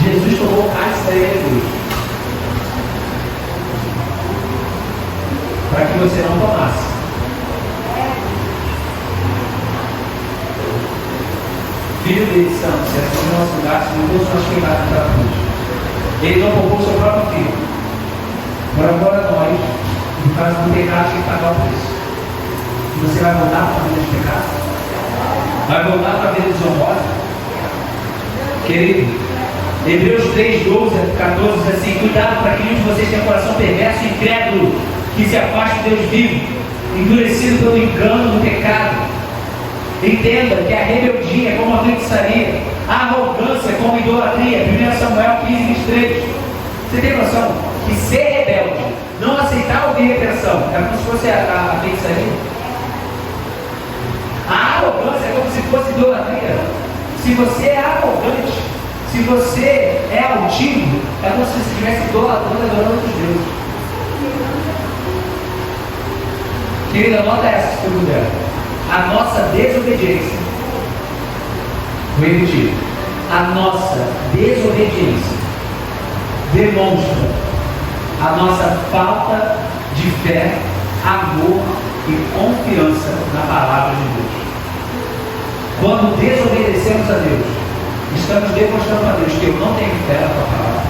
Jesus tomou cálice da ira de Deus, para que você não tomasse. Filho dele, santo, se assumiu no nosso lugar, se mudou os nossos pecados para a cruz. Ele não poupou seu próprio filho. Por agora nós, no caso do pecado, tem que pagar o preço. E você vai voltar para a vida de pecado? Vai voltar para a vida desonrosa? Querido, Hebreus 3, 12 a 14 diz assim: cuidado para que nenhum de vocês tenha coração perverso e incrédulo, que se afaste de Deus vivo, endurecido pelo engano do pecado. Entenda que a rebeldia é como a feitiçaria, a arrogância é como a idolatria. 1 Samuel 15, 23. Você tem noção que ser rebelde, não aceitar ouvir repressão, é como se fosse a feitiçaria? A arrogância é como se fosse idolatria. Se você é arrogante, se você é altivo, é como se você estivesse idolatrando, adorando outros deuses. Querida, nota essa se você puder. A nossa desobediência, vou repetir, a nossa desobediência demonstra a nossa falta de fé, amor e confiança na palavra de Deus. Quando desobedecemos a Deus, estamos demonstrando a Deus que eu não tenho fé na tua palavra,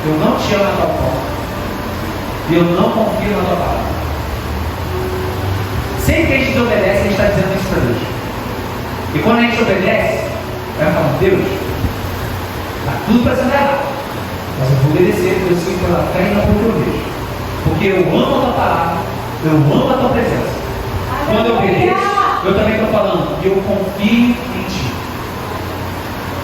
eu não te amo na tua forma, e eu não confio na tua palavra. Sempre que a gente desobedece, a gente está dizendo isso para Deus. E quando a gente obedece, vai falar: Deus, está tudo parecendo errado, mas eu vou obedecer, porque eu sigo pela fé e não porque eu vejo. Porque eu amo a tua palavra, eu amo a tua presença. Quando eu obedeço, eu também estou falando, eu confio em ti.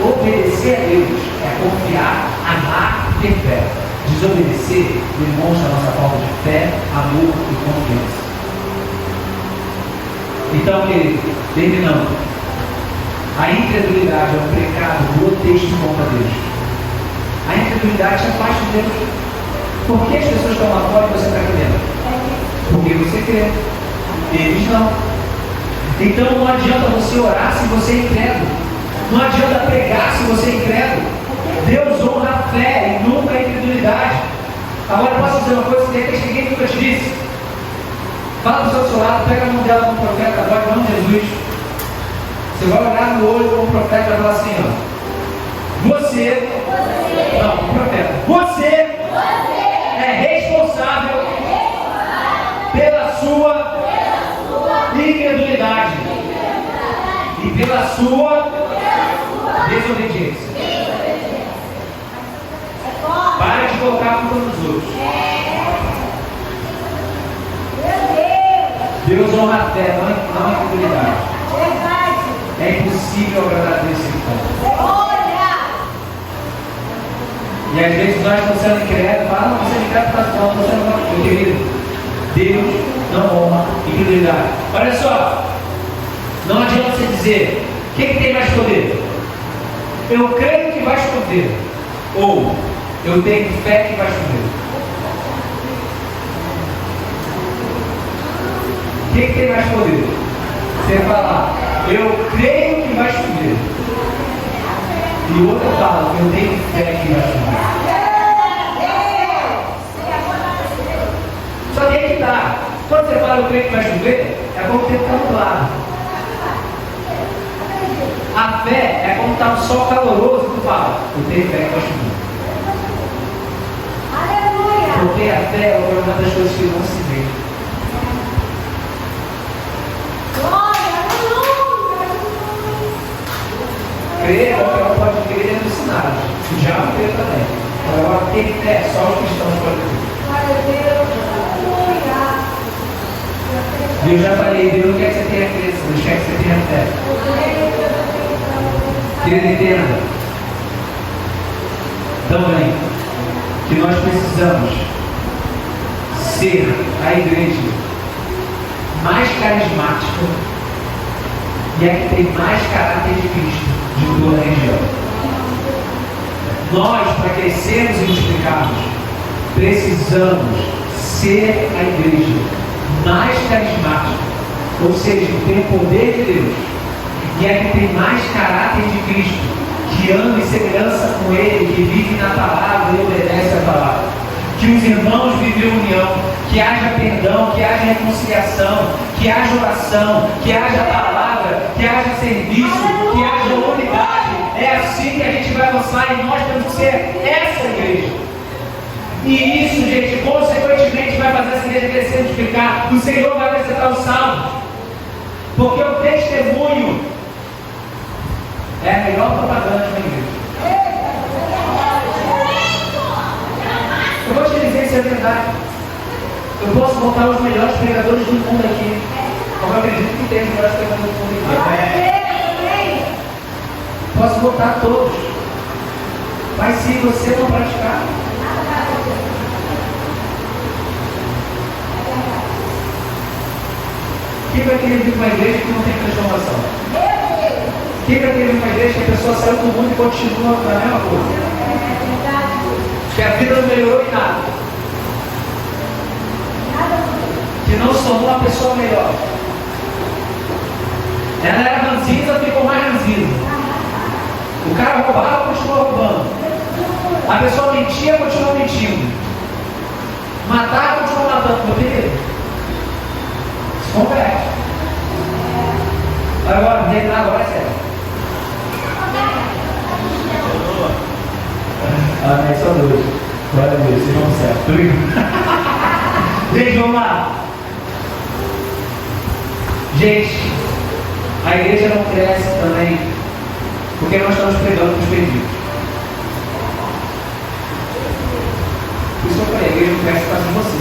Obedecer a Deus é confiar, amar e ter fé. Desobedecer demonstra a nossa falta de fé, amor e confiança. Então, querido, terminando, a incredulidade é um pecado grotesco contra Deus. A incredulidade te afasta de Deus. Por que as pessoas estão lá fora e você está aqui dentro? Porque você crê. Eles não. Então não adianta você orar se você é incrédulo. Não adianta pregar se você é incrédulo. Deus honra a fé e nunca a incredulidade. Agora posso dizer uma coisa que até ninguém nunca te disse. Fala para o seu lado, pega a mão dela como profeta, agora em nome de Jesus. Você vai olhar no olho como profeta e vai falar assim: ó, você, não, como profeta, você é responsável pela sua incredulidade e pela sua desobediência. Para de colocar a culpa nos outros. Deus honra a fé, não a incredulidade. É impossível agradar a Deus sem fé. E às vezes nós estamos sendo incrédulos, falamos, você é incrédulo para fora, você não vai. Meu querido, Deus não honra a incredulidade. Olha só, não adianta você dizer: quem que tem mais poder? Eu creio que vai chover, ou eu tenho fé que vai chover. Quem tem mais poder? Você falar: eu creio que vai chover. E o outro fala: eu tenho fé que vai chover. ter a fé é uma das coisas que não se vê. Crer, qualquer um pode crer dentro dos sinais. O diabo crê também. Agora, ter fé, só os cristãos podem crer. E eu já falei, Deus não quer que você tenha crença, Deus quer que você tenha fé. Querido, entenda. Também, que nós precisamos ser a igreja mais carismática e a que tem mais caráter de Cristo de toda a região. Nós, para crescermos e multiplicarmos, precisamos ser a igreja mais carismática, ou seja, que tem o poder de Deus e a que tem mais caráter de Cristo, que anda em semelhança com Ele, que vive na palavra e obedece a palavra. Que os irmãos vivem união, que haja perdão, que haja reconciliação, que haja oração, que haja palavra, que haja serviço, que haja unidade. É assim que a gente vai avançar e nós temos que ser essa igreja. E isso, gente, consequentemente vai fazer essa igreja crescer e multiplicar. O Senhor vai acrescentar os salmos. Porque o testemunho é a melhor propaganda de uma igreja. Eu vou te dizer isso é verdade. Eu posso botar os melhores pregadores do mundo aqui. Como eu acredito que tem os melhores pregadores do mundo aqui. Posso botar todos. Mas se você não praticar, quem vai querer vir para uma igreja que não tem transformação? Quem vai querer vir para uma igreja que a pessoa saiu do mundo e continua na mesma coisa? Que a vida não melhorou em nada. Que não se tornou uma pessoa melhor. Ela era ranzinza, ficou mais ranzinza. O cara roubava, continuou roubando. A pessoa mentia, continuou mentindo. Matava, continuou matando. Meu querido, se converte. Agora, agora é sério. Amém, só dois. Glória a Deus, vocês vão certo. Gente, vamos lá. Gente, a igreja não cresce também porque nós estamos pregando para os perdidos. Por isso eu falei, a igreja não cresce por causa de você.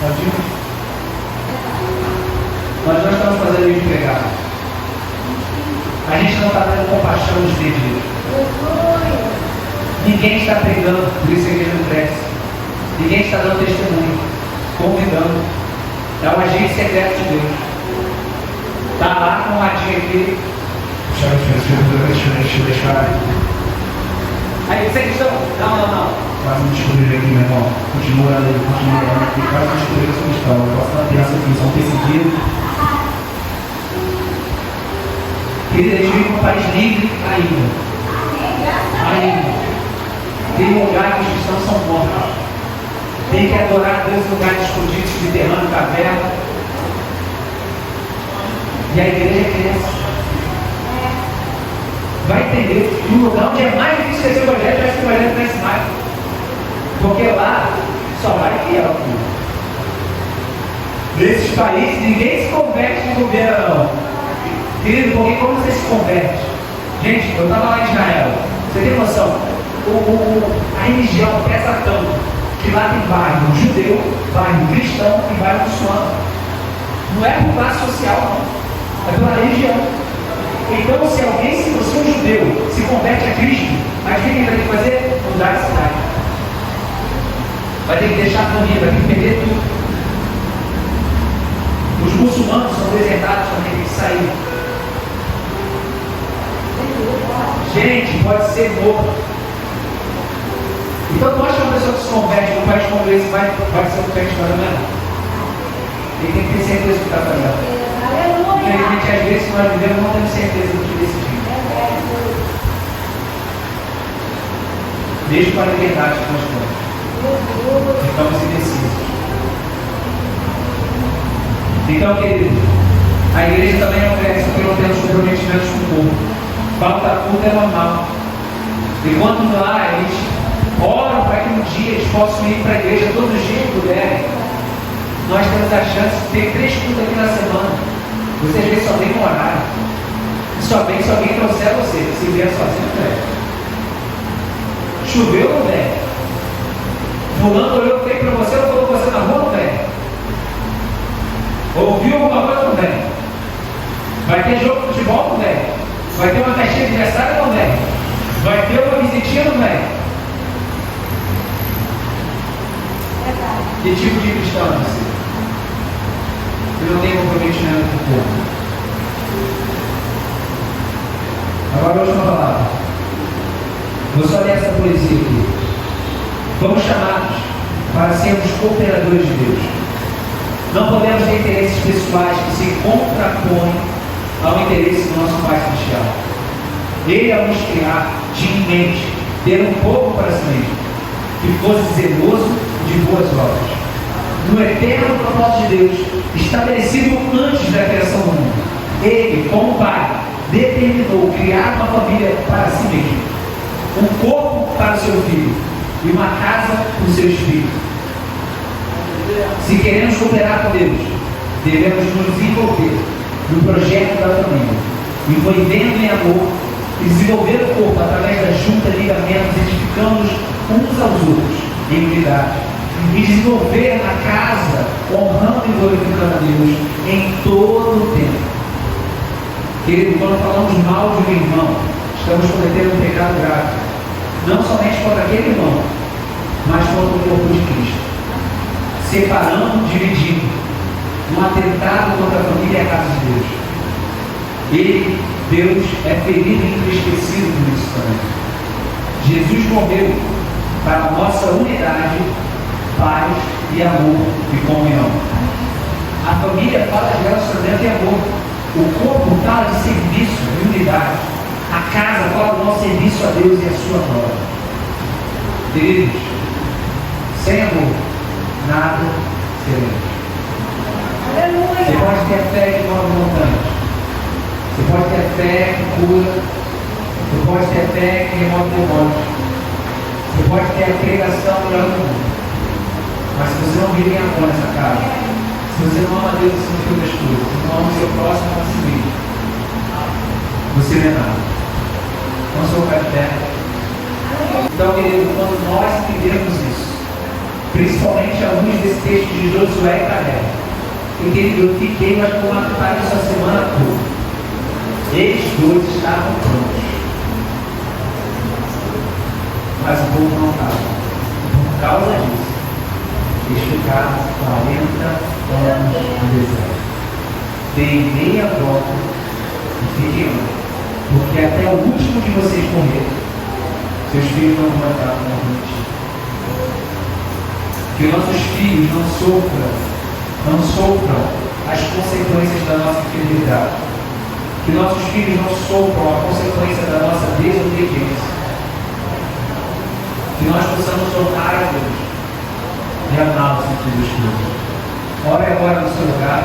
Pode ir? Nós não estamos fazendo isso de pregar. A gente não está dando compaixão dos perdidos. Ninguém está pregando, por isso a igreja não cresce. Ninguém está dando testemunho, convidando. É um agente secreto de Deus. Está lá com um ladinho aqui. Aí você cristão? Não. Quase me descobrir aqui, meu irmão. Continua orando, aqui. Quase me descobrir que eu sou cristão. Eu posso dar terça aqui, são perseguidos. Querido, a gente vive num país livre ainda. Tem lugar que os cristãos são mortos. Tem que adorar a Deus em lugares escondidos, subterrâneo, caverna. E a igreja cresce. Vai entender, no lugar onde é mais difícil crescer o evangelho, parece que o evangelho cresce mais. Porque lá só vai fiel. Nesses países ninguém se converte no governo, não. Querido, porque como você se converte? Gente, eu estava lá em Israel. Você tem noção? A religião pesa tanto que lá tem bairro judeu, bairro cristão e bairro muçulmano. Não é por classe social, não. É pela religião. Então, se você é um judeu, se converte a Cristo, mas o que ele vai ter que fazer? Mudar de cidade. Vai ter que deixar a família, vai ter que perder tudo. Os muçulmanos são deserdados também, tem que sair. Gente, pode ser morto. Então, tu acha que uma pessoa que se converte num país como esse vai ser um crente para amanhã? Ele tem que ter certeza do que está fazendo. Infelizmente, às vezes, nós vivemos não temos certeza do que decidimos. Mesmo para a liberdade que nós temos. Ficamos indecisos. Então, querido, a igreja também não cresce porque não temos comprometimentos com o povo. Falta culto é normal. E quando lá a gente Oram para que um dia eles possam ir para a igreja todos os dias que puderem. Nós temos a chance de ter 3 cultos aqui na semana. Você às vezes só vem no horário. E só vem se alguém trouxer você. Se vier sozinho, velho. Choveu, não vem. Fulano olhou feio para você, ou colocou você na rua, não vem. Ouviu alguma coisa, não vem. Vai ter jogo de futebol, não vem. Vai ter uma festinha de aniversário, não vem. Vai ter uma visitinha, não vem. Que tipo de cristão é você? Que não tem comprometimento com o povo. Agora a última palavra. Vou só ler essa poesia aqui. Fomos chamados para sermos cooperadores de Deus. Não podemos ter interesses pessoais que se contrapõem ao interesse do nosso Pai Celestial. Ele, ao nos criar, tinha em mente ter um povo para si mesmo, que fosse zeloso de boas obras. No eterno propósito de Deus, estabelecido antes da criação do mundo, Ele, como Pai, determinou criar uma família para si mesmo, um corpo para o seu filho e uma casa para o seu espírito. Se queremos cooperar com Deus, devemos nos envolver no projeto da família, envolvendo em amor e desenvolver o corpo através da junta de ligamentos, edificando-nos uns aos outros em unidade, e desenvolver a casa, honrando e glorificando a Deus em todo o tempo. Querido, quando falamos mal de um irmão, estamos cometendo um pecado grave, não somente contra aquele irmão, mas contra o corpo de Cristo, separando, dividindo, um atentado contra a família e a casa de Deus. Ele, Deus, é ferido e entristecido por isso também. Jesus morreu para a nossa unidade, paz e amor e comunhão. A família fala de relacionamento e amor. O corpo fala de serviço e unidade. A casa fala do nosso serviço a Deus e a sua glória. Queridos, sem amor, nada seremos. Você pode ter fé que move montanhas. Você pode ter fé que cura. Você pode ter fé que remove demônios. Você pode ter a pregação melhor do mundo. Mas se você não vive em amor nessa casa, se você não ama Deus acima de todas as coisas, se não ama o seu próximo a si mesmo, você não é nada. Não sou o pai de terra. Então, querido, quando nós entendermos isso, principalmente alguns desses textos de Josué e Caleb, eu fiquei, mas vou matar isso a semana toda. Eles dois estavam prontos, mas o povo não estava. Por causa disso, eles ficaram 40 anos no deserto. Deem meia volta e fiquem lá, porque até o último de vocês morrer, seus filhos não vão entrar no mundo. Que nossos filhos não sofram as consequências da nossa infidelidade. Que nossos filhos não sofram a consequência da nossa desobediência. Que nós possamos honrar a Deus e amá-lo em todas as coisas. Ore agora no seu lugar.